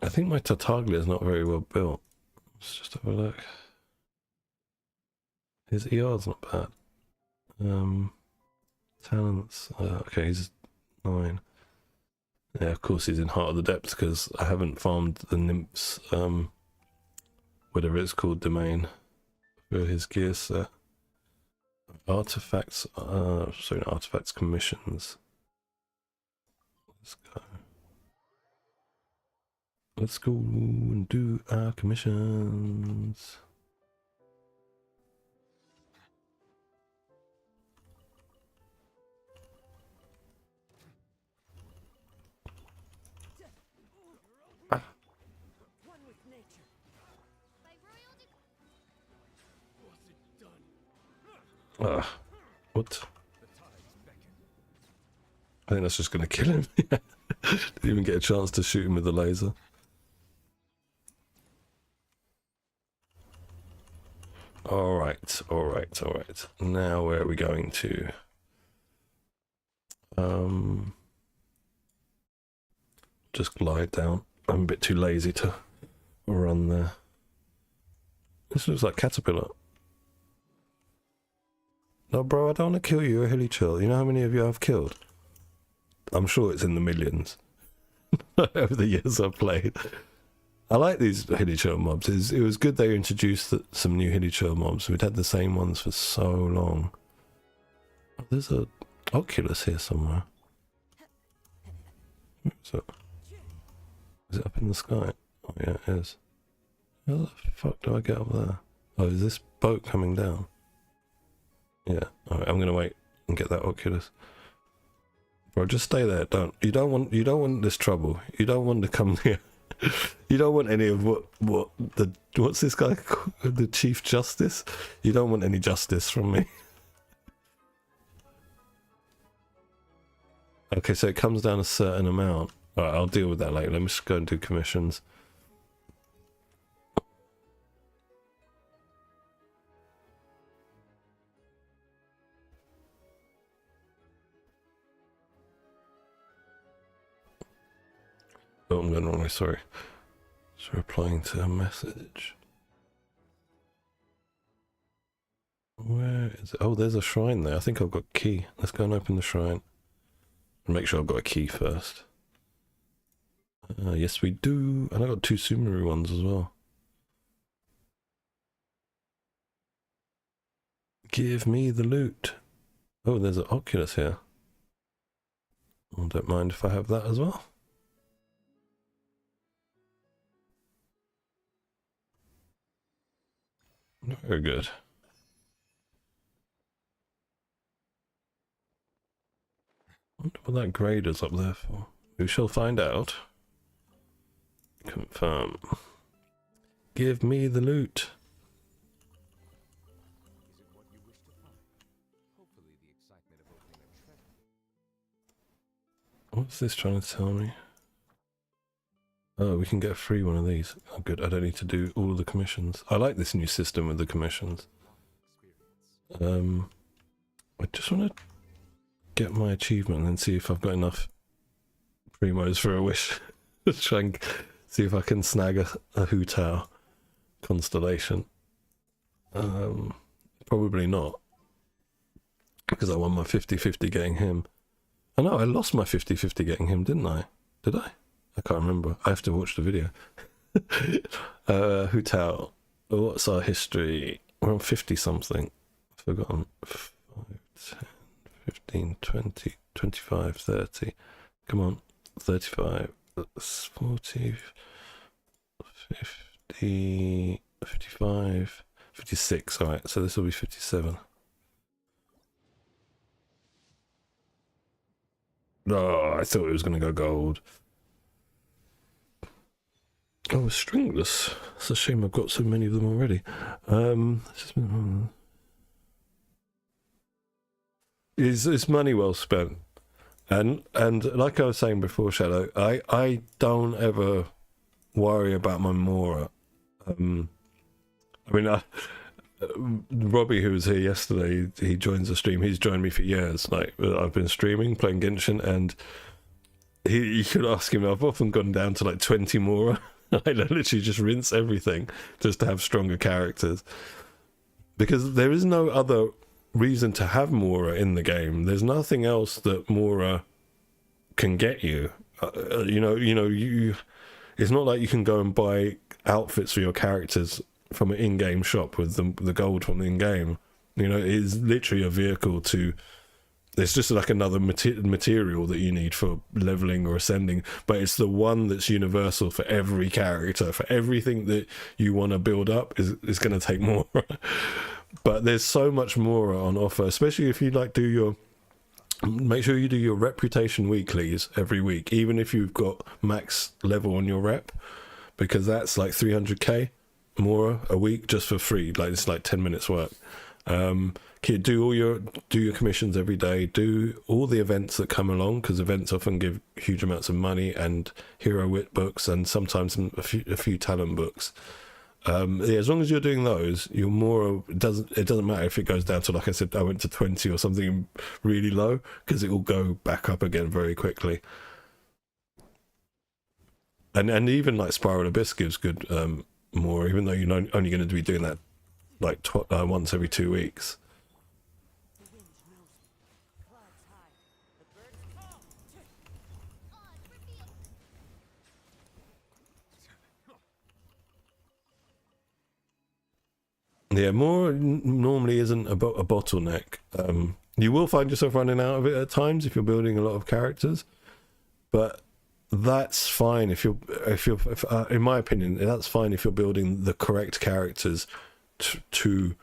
I think my Tartaglia is not very well built. Let's just have a look. His ER's not bad. Talents. Okay, he's 9. Yeah, of course he's in Heart of the Depths because I haven't farmed the Nymphs, whatever it's called, domain for his gear set. Artifacts, sorry, not artifacts, commissions. Let's go. Let's go and do our commissions. What? I think that's just going to kill him. Didn't even get a chance to shoot him with the laser. Alright. Now where are we going to? Just glide down. I'm a bit too lazy to run there. This looks like Caterpillar. No, bro, I don't want to kill you, a hilly chill. You know how many of you I've killed? I'm sure it's in the millions. Over the years I've played. I like these hilly chill mobs. It was good they introduced some new hilly chill mobs. We'd had the same ones for so long. Oh, there's a Oculus here somewhere. So, is it up in the sky? Oh yeah, it is. How the fuck do I get up there? Oh, is this boat coming down? Yeah, alright, I'm gonna wait and get that Oculus. Bro, just stay there. You don't want this trouble. You don't want to come here. You don't want any of what's this guy called? The Chief Justice? You don't want any justice from me. Okay, so it comes down a certain amount. Alright, I'll deal with that later. Let me just go and do commissions. Oh, I'm going wrong way, sorry. So replying to a message. Where is it? Oh, there's a shrine there. I think I've got a key. Let's go and open the shrine. And make sure I've got a key first. Yes, we do. And I got 2 Sumeru ones as well. Give me the loot. Oh, there's an Oculus here. I don't mind if I have that as well. Very good. I wonder what that grader's up there for. We shall find out. Confirm. Give me the loot. What's this trying to tell me? Oh, we can get a free one of these. Oh, good. I don't need to do all of the commissions. I like this new system with the commissions. I just want to get my achievement and then see if I've got enough primos for a wish. Try and see if I can snag a Hu Tao constellation. Probably not. Because I won my 50-50 getting him. I know, I lost my 50-50 getting him, didn't I? Did I? I can't remember. I have to watch the video. Hu Tao. What's our history? We're on 50-something. Forgotten. 5, 10, 15, 20, 25, 30. Come on. 35, 40, 50, 55, 56. Alright, so this will be 57. Oh, I thought it was going to go gold. Oh, stringless. It's a shame I've got so many of them already. It's money well spent. And like I was saying before, Shadow, I don't ever worry about my Mora. Robbie, who was here yesterday, he joins the stream. He's joined me for years. Like, I've been streaming, playing Genshin, and you could ask him. I've often gone down to like 20 Mora. I literally just rinse everything just to have stronger characters, because there is no other reason to have Mora in the game. There's nothing else that Mora can get you. It's not like you can go and buy outfits for your characters from an in-game shop with the gold from the in-game. It is literally a vehicle to... It's just like another material that you need for leveling or ascending, but it's the one that's universal for every character. For everything that you want to build up is going to take more. But there's so much more on offer, especially if you make sure you do your reputation weeklies every week, even if you've got max level on your rep, because that's like 300k more a week just for free. Like, it's like 10 minutes work. Do your commissions every day, do all the events that come along, because events often give huge amounts of money, and hero wit books, and sometimes a few talent books. As long as you're doing those, you're more... It doesn't matter if it goes down to, like I said, I went to 20 or something really low, because it will go back up again very quickly. And even like Spiral Abyss gives good more, even though you're only going to be doing that like once every 2 weeks. Yeah, more normally isn't a bottleneck. You will find yourself running out of it at times if you're building a lot of characters, but that's fine if you're in my opinion, that's fine if you're building the correct characters to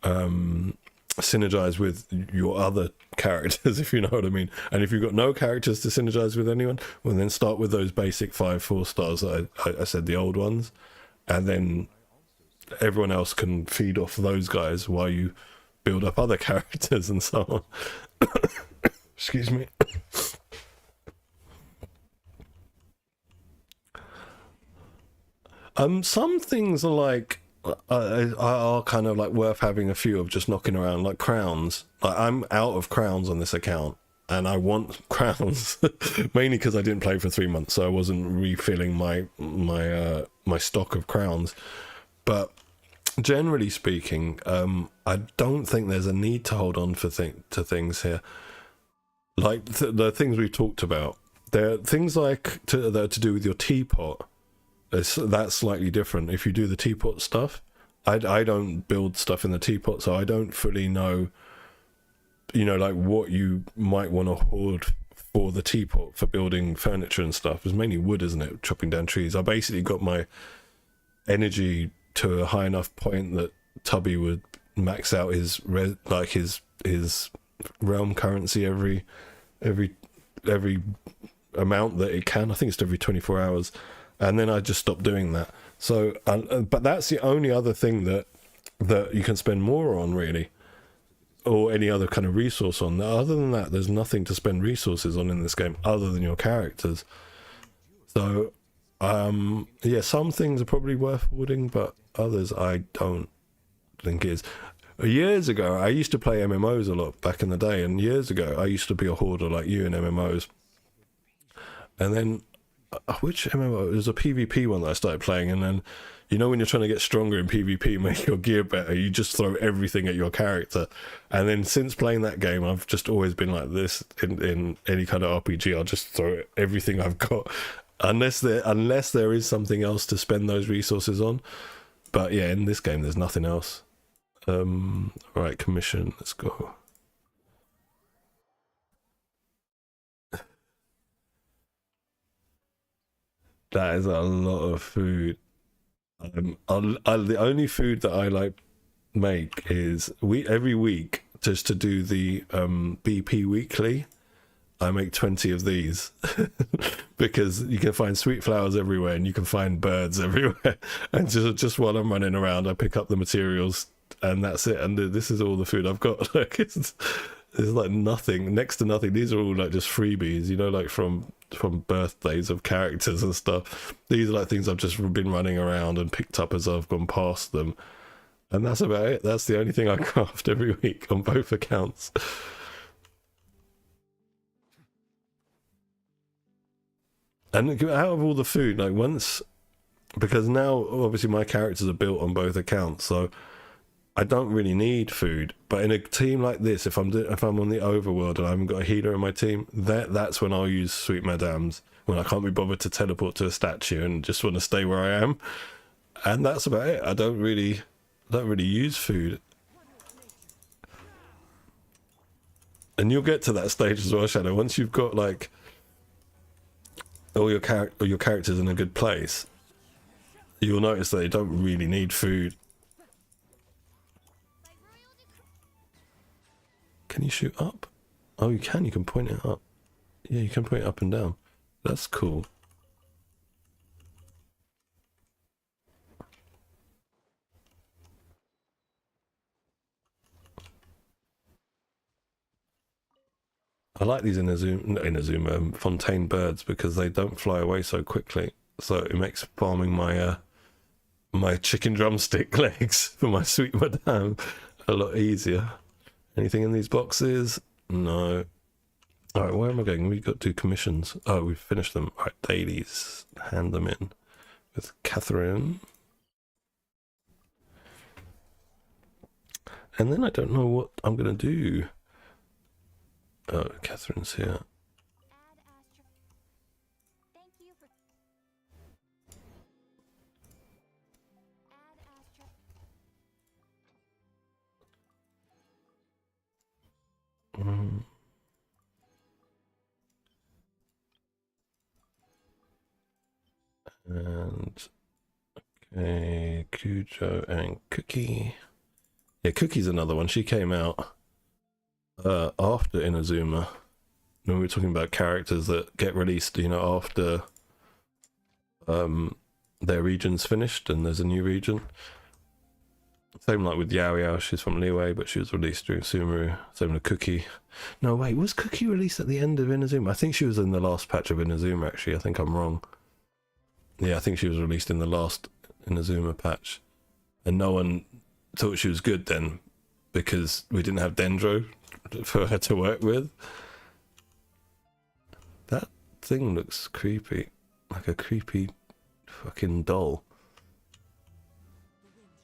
synergize with your other characters, if you know what I mean. And if you've got no characters to synergize with anyone, well, then start with those basic 5-4 stars that I said, the old ones, and then everyone else can feed off those guys while you build up other characters and so on. Excuse me. Some things are like are kind of like worth having a few of, just knocking around, like crowns. Like, I'm out of crowns on this account, and I want crowns mainly because I didn't play for 3 months, so I wasn't refilling my stock of crowns. But generally speaking, I don't think there's a need to hold on to things here. Like the things we've talked about, there are things like that are to do with your teapot. That's slightly different. If you do the teapot stuff, I don't build stuff in the teapot, so I don't fully know, like what you might want to hoard for the teapot for building furniture and stuff. It's mainly wood, isn't it? Chopping down trees. I basically got my energy to a high enough point that Tubby would max out his realm currency every amount that it can. I think it's every 24 hours, and then I just stopped doing that. So but that's the only other thing that you can spend more on, really, or any other kind of resource on. Other than that, there's nothing to spend resources on in this game other than your characters. So yeah, some things are probably worth hoarding, but others I don't think is. Years ago, I used to play MMOs a lot back in the day, and years ago I used to be a hoarder like you in MMOs. And then which MMO? It was a PvP one that I started playing, and then when you're trying to get stronger in PvP, make your gear better, you just throw everything at your character. And then since playing that game, I've just always been like this in any kind of RPG. I'll just throw everything I've got, unless there is something else to spend those resources on. But yeah, in this game there's nothing else. Right, commission, let's go. That is a lot of food. The only food that I like make is every week, just to do the BP weekly, I make 20 of these because you can find sweet flowers everywhere and you can find birds everywhere, and just while I'm running around I pick up the materials, and that's it. And this is all the food I've got. Like it's like nothing, next to nothing. These are all like just freebies, like from birthdays of characters and stuff. These are like things I've just been running around and picked up as I've gone past them, and that's about it. That's the only thing I craft every week on both accounts. And out of all the food, like because now obviously my characters are built on both accounts, so I don't really need food. But in a team like this, if I'm on the overworld and I haven't got a healer in my team, that's when I'll use Sweet Madames, when I can't be bothered to teleport to a statue and just want to stay where I am. And that's about it. I don't really use food. And you'll get to that stage as well, Shadow. Once you've got like all your characters in a good place, you'll notice that they don't really need food. Can you shoot up? Oh, you can. You can point it up. Yeah, you can point it up and down. That's cool. I like these Fontaine birds because they don't fly away so quickly. So it makes farming my my chicken drumstick legs for my Sweet Madame a lot easier. Anything in these boxes? No. Alright, where am I going? We've got 2 commissions. Oh, we've finished them. Alright, dailies. Hand them in with Catherine. And then I don't know what I'm going to do. Oh, Catherine's here. And okay, Cujo and Cookie. Yeah, Cookie's another one. She came out after Inazuma. When we were talking about characters that get released, after their region's finished and there's a new region. Same like with Yao Yao, she's from Liyue, but she was released during Sumeru. Same with Cookie. No, wait, was Cookie released at the end of Inazuma? I think she was in the last patch of Inazuma, actually. I think I'm wrong. Yeah, I think she was released in the last Inazuma patch. And no one thought she was good then, because we didn't have Dendro for her to work with. That thing looks creepy. Like a creepy fucking doll.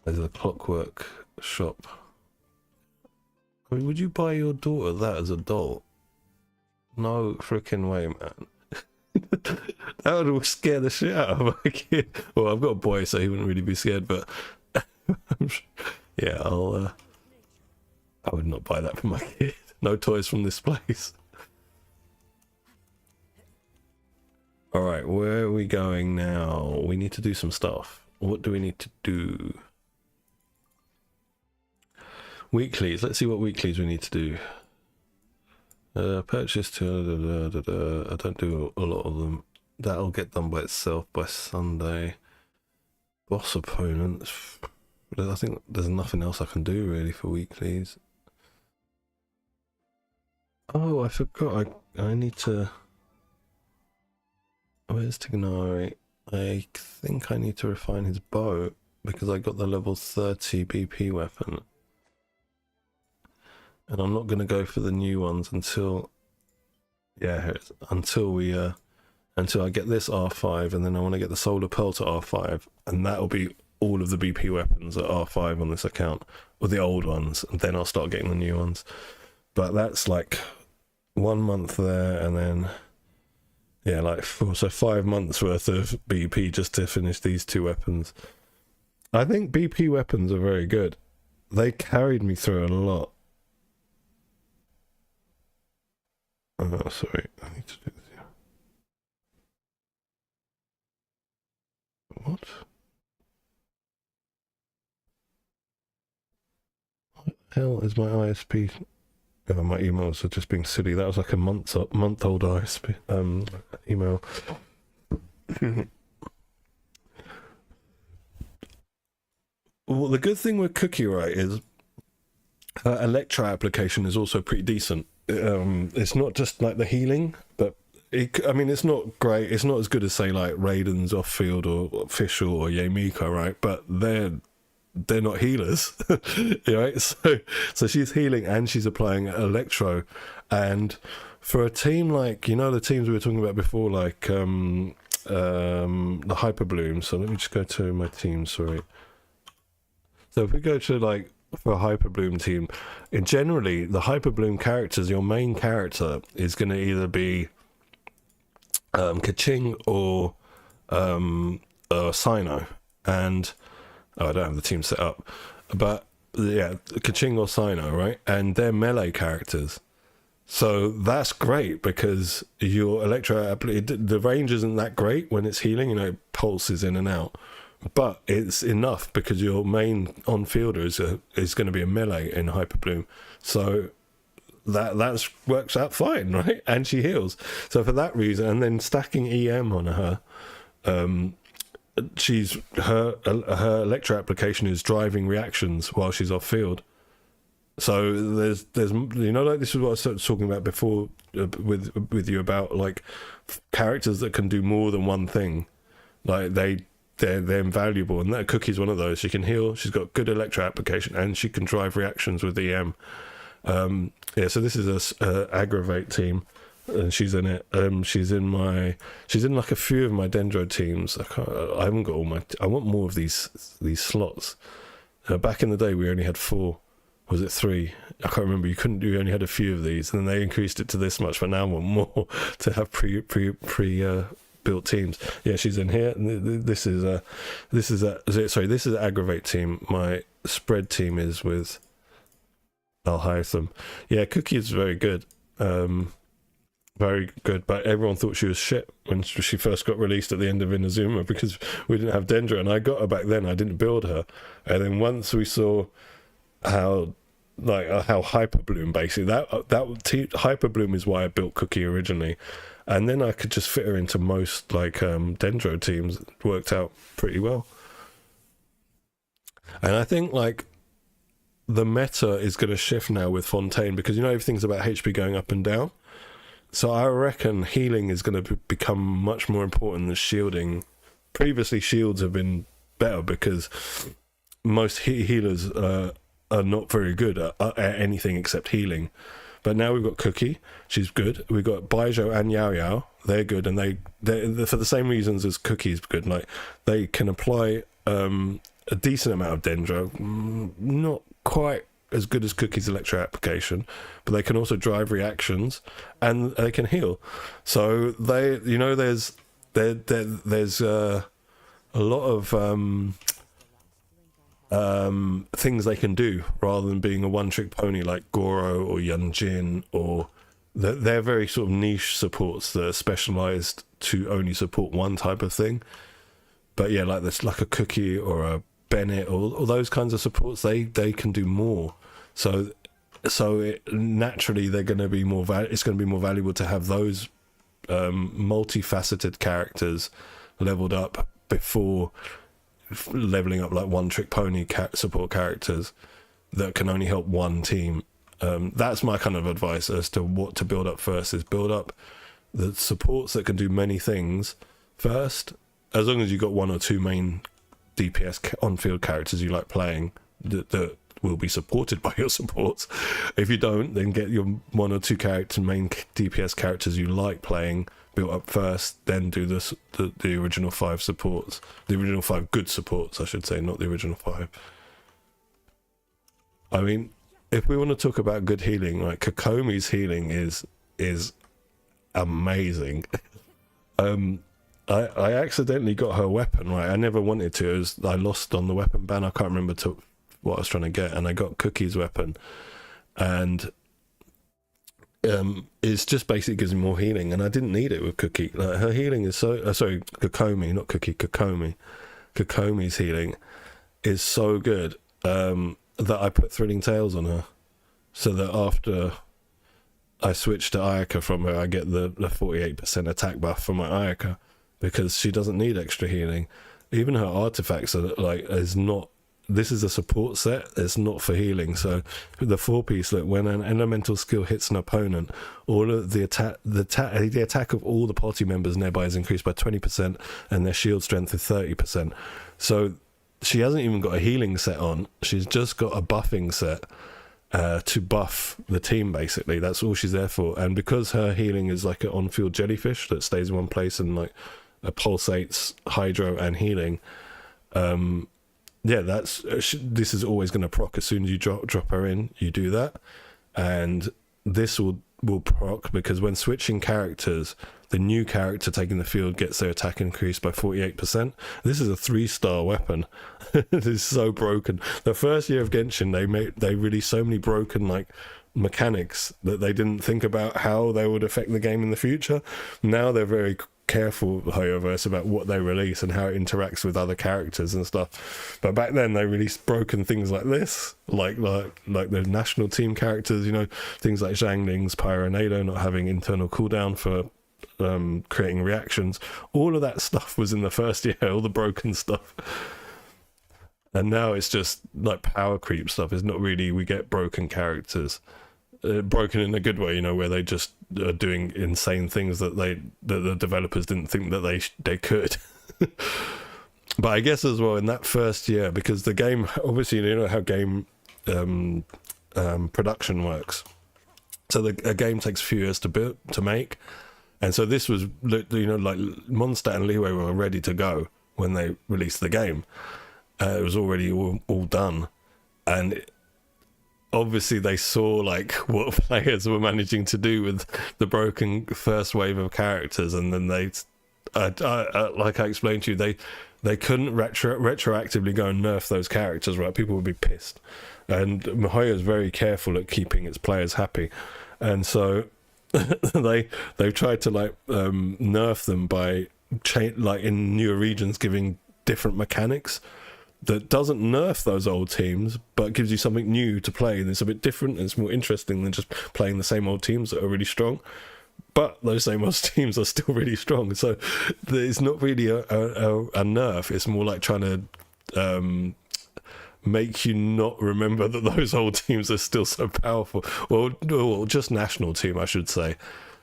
There's a clockwork shop. I mean, would you buy your daughter that as a doll? No freaking way, man. That would scare the shit out of my kid. Well, I've got a boy, so he wouldn't really be scared, but yeah, I would not buy that for my kid. No toys from this place. Alright, where are we going now? We need to do some stuff. What do we need to do? Weeklies. Let's see what weeklies we need to do. Purchase to... I don't do a lot of them. That'll get done by itself by Sunday. Boss opponents. I think there's nothing else I can do really for weeklies. Oh, I forgot. I need to... Where's Tignari? I think I need to refine his bow because I got the level 30 BP weapon. And I'm not going to go for the new ones until... Yeah, here it is. Until I get this R5, and then I want to get the Solar Pearl to R5, and that'll be all of the BP weapons at R5 on this account, or the old ones, and then I'll start getting the new ones. But that's like 1 month there, and then yeah, like so 5 months worth of BP just to finish these two weapons. I think BP weapons are very good. They carried me through a lot. Oh, sorry, I need to do this here. What? What the hell is my ISP? Oh, my emails are just being silly. That was like a month-old ISP email. Well, the good thing with Cookie, right, is her Electra application is also pretty decent. It's not just like the healing, but I mean, it's not great. It's not as good as, say, like Raiden's Off-Field or Official or Yamika, right? But they're not healers, right? So she's healing and she's applying Electro. And for a team like, you know, the teams we were talking about before, like the Hyper Bloom. So let me just go to my team, sorry. So if we go to like, for a Hyper Bloom team, generally the Hyper Bloom characters, your main character is going to either be Kaching or Sino, and I don't have the team set up, but yeah, Kaching or Sino, right? And they're melee characters, so that's great because your the range isn't that great when it's healing, you know, it pulses in and out. But it's enough because your main on-fielder is going to be a melee in Hyper Bloom. So that works out fine, right? And she heals. So for that reason, and then stacking EM on her, her Electro application is driving reactions while she's off-field. So there's you know, like this is what I was talking about before with you about like characters that can do more than one thing. Like they're invaluable, and that Cookie's one of those. She can heal, she's got good Electro application, and she can drive reactions with EM. Yeah, so this is a Aggravate team, and she's in it. She's in like a few of my Dendro teams. I haven't got all I want more of these slots. Back in the day, we only had 4. Was it 3? I can't remember. You only had a few of these, and then they increased it to this much. But now I want more to have pre built teams. Yeah, she's in here. This is an Aggravate team. My spread team is with Al-Haytham. Yeah, Cookie is very good. Very good, but everyone thought she was shit when she first got released at the end of Inazuma because we didn't have Dendra, and I got her back then. I didn't build her, and then once we saw how Hyper Bloom, basically that Hyper Bloom is why I built Cookie originally. And then I could just fit her into most like Dendro teams. It worked out pretty well. And I think like the meta is going to shift now with Fontaine because, you know, everything's about HP going up and down. So I reckon healing is going to become much more important than shielding. Previously, shields have been better because most healers are not very good at anything except healing. But now we've got Cookie, she's good. We've got Baijo and Yao Yao, they're good, and they're for the same reasons as Cookie's good. Like they can apply a decent amount of Dendro, not quite as good as Cookie's Electro application, but they can also drive reactions and they can heal. So they, you know, there's a lot of things they can do rather than being a one-trick pony like Goro or Yunjin, or they're very sort of niche supports that are specialized to only support one type of thing. But yeah, like this, like a Cookie or a Bennett or those kinds of supports, they can do more. So naturally they're going to be more it's going to be more valuable to have those multifaceted characters leveled up before leveling up like one trick pony support characters that can only help one team. That's my kind of advice as to what to build up first, is build up the supports that can do many things first, as long as you've got one or two main DPS on-field characters you like playing that will be supported by your supports. If you don't, then get your one or two main DPS characters you like playing built up first, then do the original 5 supports, the original 5 good supports I should say, not the original 5. I mean, if we want to talk about good healing, like Kokomi's healing is amazing. I accidentally got her weapon, right? I never wanted to. I lost on the weapon ban. I can't remember what I was trying to get, and I got Cookie's weapon, and it's just basically gives me more healing, and I didn't need it with Cookie. Like, her healing is so sorry, Kokomi, not Cookie, Kokomi's healing is so good that I put Thrilling Tales on her, so that after I switch to Ayaka from her, I get the 48% attack buff from my Ayaka, because she doesn't need extra healing. Even her artifacts are like, this is a support set, it's not for healing. So the 4-piece, look, when an elemental skill hits an opponent, all of the attack of all the party members nearby is increased by 20%, and their shield strength is 30%. So she hasn't even got a healing set on, she's just got a buffing set to buff the team, basically. That's all she's there for. And because her healing is like an on-field jellyfish that stays in one place and like pulsates hydro and healing, yeah, this is always going to proc as soon as you drop her in. You do that, and this will proc, because when switching characters, the new character taking the field gets their attack increased by 48%. This is a 3-star weapon. This is so broken. The first year of Genshin, they released so many broken like mechanics that they didn't think about how they would affect the game in the future. Now they're very careful, Hoyoverse, about what they release and how it interacts with other characters and stuff. But back then they released broken things like this, like the national team characters, you know, things like Zhangling's Pyronado not having internal cooldown for creating reactions. All of that stuff was in the first year, all the broken stuff. And now it's just like power creep stuff. It's not really, we get broken characters, broken in a good way, you know, where they just are doing insane things that the developers didn't think that they could. But I guess as well in that first year, because the game, obviously, you know how game production works. So a game takes a few years to make, and so this was, you know, like Mondstadt and Leeway were ready to go when they released the game. It was already all done, and obviously they saw like what players were managing to do with the broken first wave of characters, and then they like I explained to you, they couldn't retroactively go and nerf those characters, right? People would be pissed, and Mihoyo is very careful at keeping its players happy, and so they've tried to like nerf them by like in newer regions giving different mechanics that doesn't nerf those old teams, but gives you something new to play, and it's a bit different and it's more interesting than just playing the same old teams that are really strong. But those same old teams are still really strong, so it's not really a nerf. It's more like trying to make you not remember that those old teams are still so powerful. Well, just national team, I should say.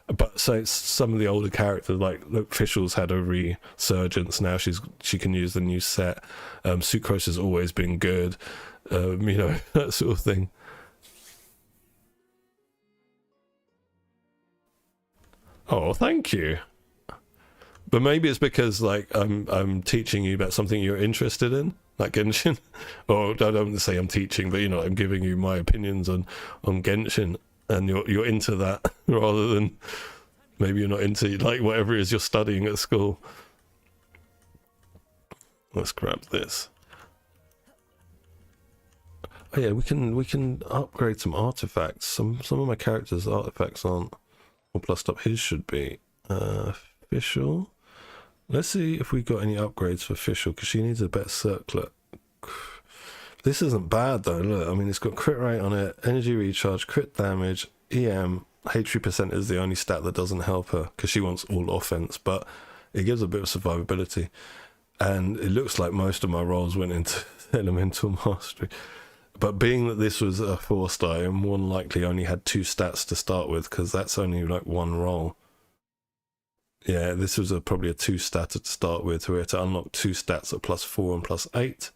But so it's some of the older characters, like Fischl's had a resurgence now. She can use the new set. Sucrose has always been good, you know, that sort of thing. Oh, thank you. But maybe it's because like I'm teaching you about something you're interested in. like Genshin. Or I don't say I'm teaching, but you know, I'm giving you my opinions on Genshin, and you're into that rather than maybe you're not into like whatever it is you're studying at school. Let's grab this. Oh yeah, we can upgrade some artifacts. Some of my characters' artifacts aren't all plussed up. His should be. Official. Let's see if we got any upgrades for official, because she needs a better circlet. This isn't bad though. Look, I mean, it's got crit rate on it, energy recharge, crit damage, EM. HP percent is the only stat that doesn't help her because she wants all offense, but it gives a bit of survivability. And it looks like most of my rolls went into elemental mastery. But being that this was a 4-star, I more than likely only had 2 stats to start with, because that's only like 1 roll. Yeah, this was probably a 2-stat to start with. We had to unlock 2 stats at +4 and +8.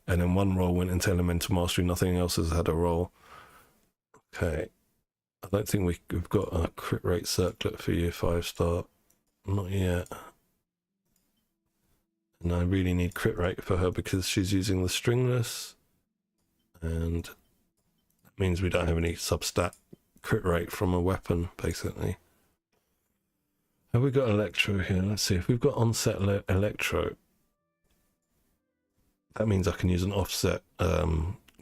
And then 1 roll went into elemental mastery. Nothing else has had a roll. Okay. I don't think we've got a crit rate circlet for you, 5-star. Not yet. And I really need crit rate for her because she's using the stringless. And that means we don't have any substat crit rate from a weapon, basically. Have we got electro here? Let's see. If we've got onset electro, that means I can use an offset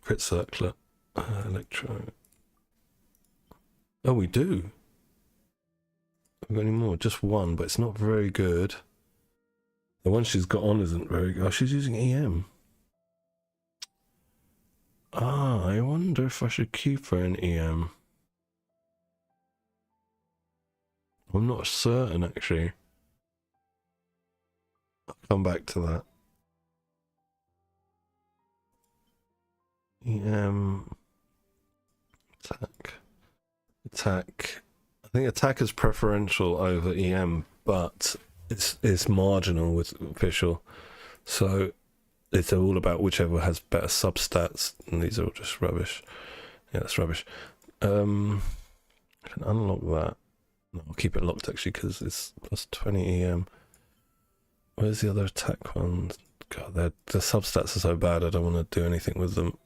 crit circlet. Electro. Oh, we do. Have we got any more? Just 1, but it's not very good. The one she's got on isn't very good. Oh, she's using EM. Ah, I wonder if I should keep her in EM. I'm not certain, actually. I'll come back to that. EM. Attack. I think attack is preferential over EM, but it's marginal with official. So it's all about whichever has better substats, and these are all just rubbish. Yeah, that's rubbish. I can unlock that. No, I'll keep it locked actually because it's +20 EM. Where's the other attack ones? God, the substats are so bad I don't want to do anything with them.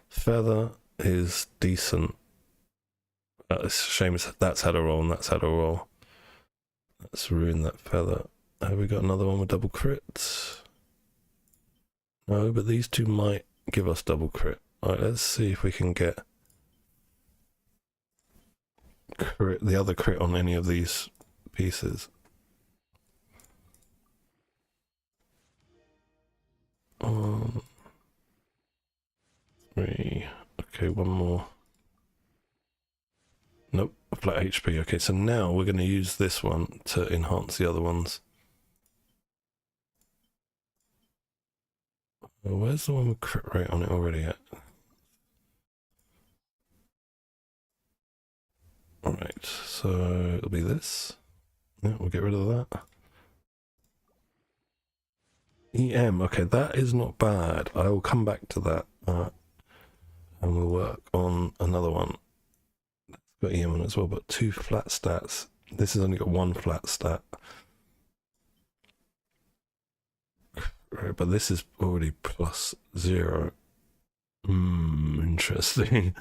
Feather is decent. It's a shame that's had a roll and that's had a roll. Let's ruin that feather. Have we got another one with double crits? No, but these two might give us double crit. Alright, let's see if we can get crit, the other crit on any of these pieces. 3. Okay, 1 more. Nope, flat HP. Okay, so now we're going to use this one to enhance the other ones. Where's the one with crit rate on it already at? Alright, so it'll be this. Yeah, we'll get rid of that. EM, okay, that is not bad. I will come back to that. And we'll work on another one. It's got EM on it as well, but 2 flat stats. This has only got 1 flat stat. Right, but this is already +0. Interesting.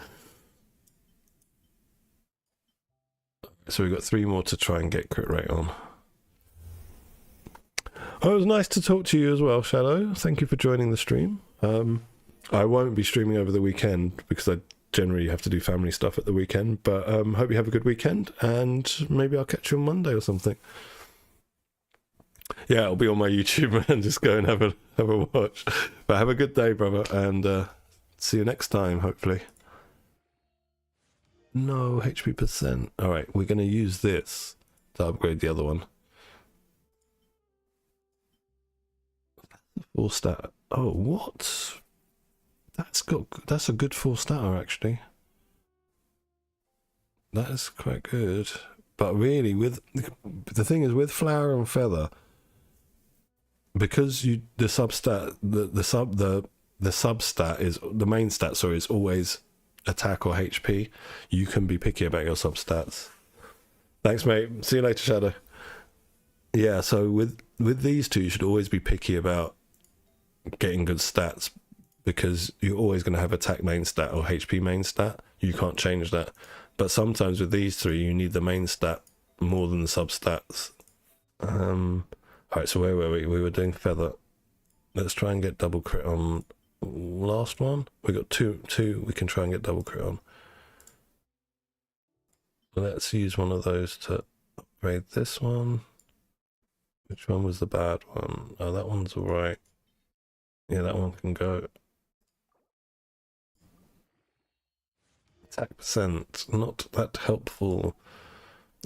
So we've got 3 more to try and get crit rate on. Oh, it was nice to talk to you as well, Shadow. Thank you for joining the stream. I won't be streaming over the weekend because I generally have to do family stuff at the weekend, but hope you have a good weekend, and maybe I'll catch you on Monday or something. Yeah, I'll be on my YouTube and just go and have a watch. But have a good day, brother, and see you next time, hopefully. No HP percent. Alright, we're going to use this to upgrade the other one. 4 stat. Oh, what? That's a good 4 statter actually. That is quite good. But really, the thing is with flower and feather, because the substat the substat is the main stat. Sorry, is always attack or HP. You can be picky about your substats. Thanks, mate. See you later, Shadow. Yeah. So with these two, you should always be picky about getting good stats, because you're always going to have attack main stat or HP main stat. You can't change that. But sometimes with these three, you need the main stat more than the sub stats. Alright, so where were we? We were doing feather. Let's try and get double crit on last one. We got two we can try and get double crit on. Let's use one of those to upgrade this one. Which one was the bad one? Oh, that one's alright. Yeah, that one can go. Attack percent, not that helpful.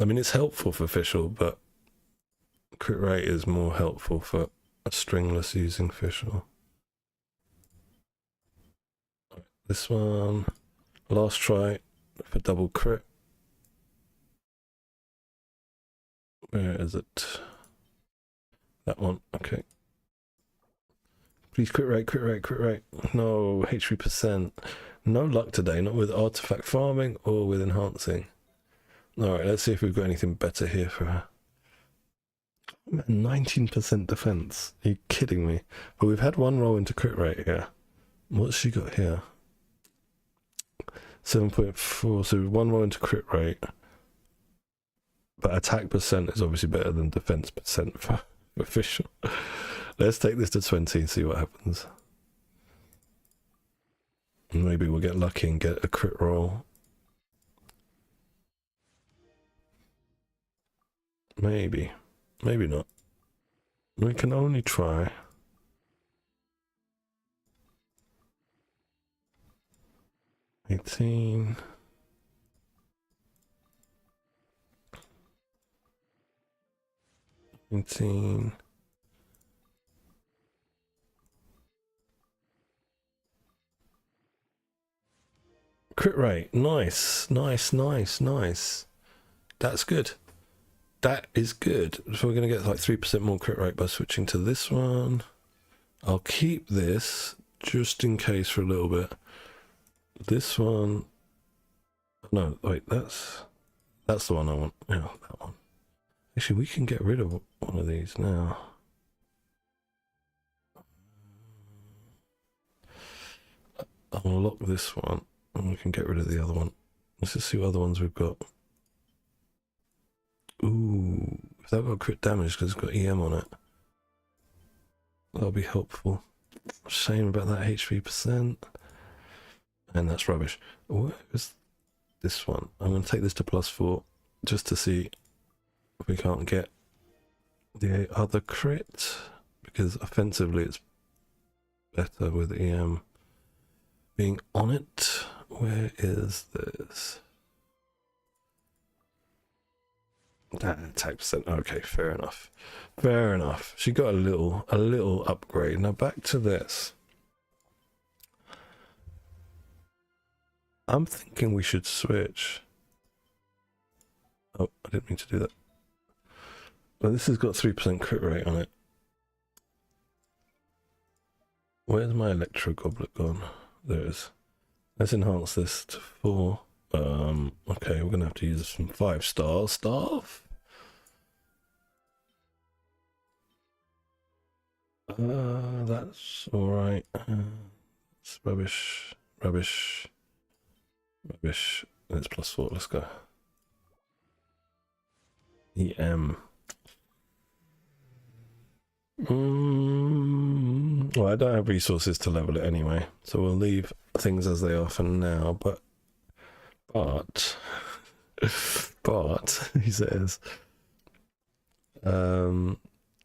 I mean, it's helpful for Fischl, but crit rate is more helpful for a stringless using Fischl. This one, last try for double crit. Where is it? That one, okay. Please crit rate, crit rate, crit rate. No, HP percent. No luck today, not with artifact farming or with enhancing. Alright, let's see if we've got anything better here for her. 19% defense. Are you kidding me? But we've had one roll into crit rate here. What's she got here? 7.4, so one roll into crit rate. But attack percent is obviously better than defense percent for Fischl. Let's take this to 20 and see what happens. Maybe we'll get lucky and get a crit roll. Maybe. Maybe not. We can only try. $18. Crit rate, nice, nice, nice, nice. That's good. That is good. So we're going to get like 3% more crit rate by switching to this one. I'll keep this just in case for a little bit. This one. No, wait, that's the one I want. Yeah, that one. Actually, we can get rid of one of these now. I'll unlock this one and we can get rid of the other one. Let's just see what other ones we've got. Ooh, if that got crit damage because it's got EM on it, that'll be helpful. Shame about that HP percent. And that's rubbish. What is this one? I'm going to take this to +4 just to see if we can't get the other crit, because offensively it's better with EM being on it. Where is this? Attack percent. Okay, fair enough. Fair enough. She got a little upgrade. Now back to this. I'm thinking we should switch. Oh, I didn't mean to do that. Well, this has got 3% crit rate on it. Where's my Electro Goblet gone? There it is. Let's enhance this to 4. Okay, we're gonna have to use some 5-star stuff. That's alright. It's rubbish. Rubbish. Rubbish. It's +4, let's go. EM. Well, I don't have resources to level it anyway, so we'll leave things as they are for now, but he says,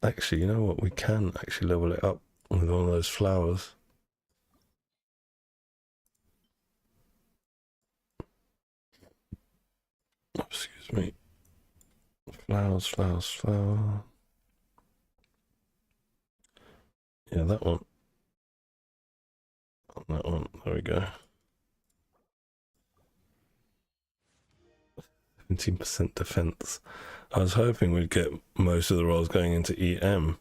actually, you know what, we can actually level it up with one of those flowers. Excuse me. Flowers, flowers, flower. Yeah, that one. On that one, there we go. 17% defense. I was hoping we'd get most of the rolls going into EM.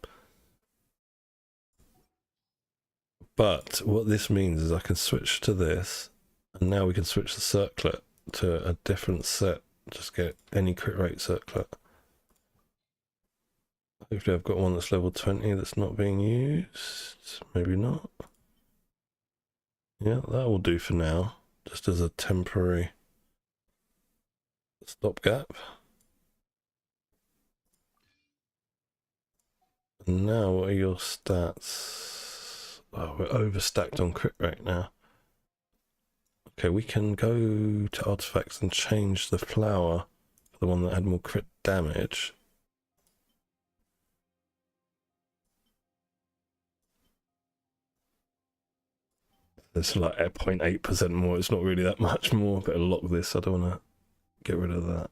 But what this means is I can switch to this, and now we can switch the circlet to a different set. Just get any crit rate circlet. Hopefully I've got one that's level 20 that's not being used. Maybe not. Yeah, that will do for now. Just as a temporary stopgap. And now, what are your stats? Oh, we're overstacked on crit rate now. Okay, we can go to artifacts and change the flower for the one that had more crit damage. It's like 0.8% more. It's not really that much more. Better lock this. I don't want to get rid of that.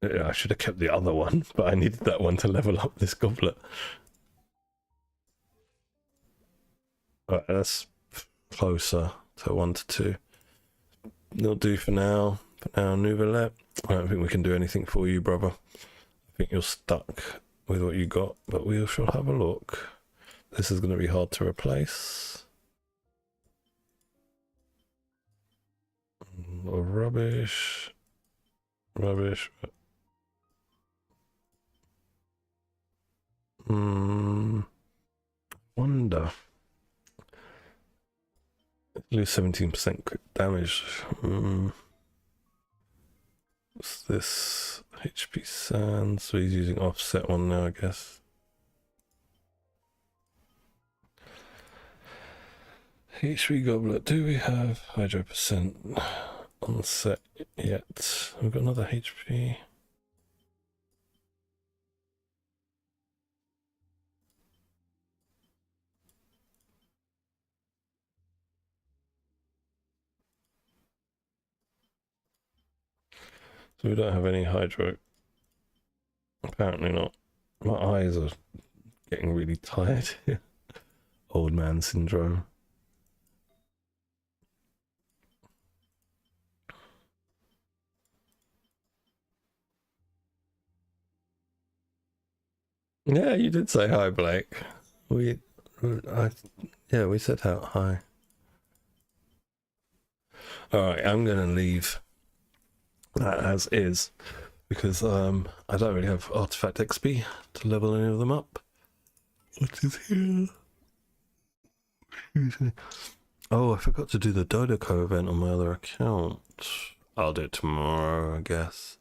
Yeah, I should have kept the other one, but I needed that one to level up this goblet. Alright, that's closer to 1 to 2. They'll do for now. For now, Nouvelet. I don't think we can do anything for you, brother. I think you're stuck with what you got, but we shall have a look. This is going to be hard to replace. Rubbish. Rubbish. Wonder. Lose 17% crit damage. What's this? HP Sand. So he's using offset one now, I guess. HP Goblet. Do we have Hydro percent on set yet? We've got another HP. So we don't have any Hydro. Apparently not. My eyes are getting really tired. Old man syndrome. Yeah, you did say hi, Blake. We said hi. Alright, I'm gonna leave that as is because I don't really have artifact XP to level any of them up. What is here? Excuse me. Oh, I forgot to do the Dodoko event on my other account. I'll do it tomorrow, I guess.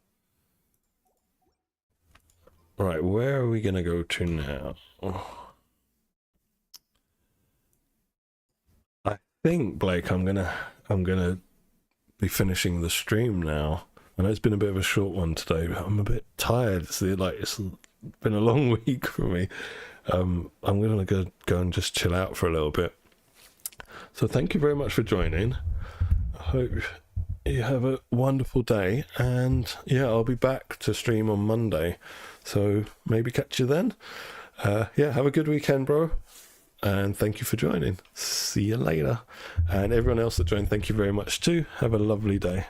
Right, where are we gonna go to now? I think, Blake, I'm gonna be finishing the stream now. I know it's been a bit of a short one today, but I'm a bit tired. It's been a long week for me. I'm gonna go and just chill out for a little bit. So thank you very much for joining. I hope you have a wonderful day, and yeah, I'll be back to stream on Monday, so maybe catch you then. Yeah, have a good weekend, bro, and thank you for joining. See you later. And everyone else that joined, thank you very much too. Have a lovely day.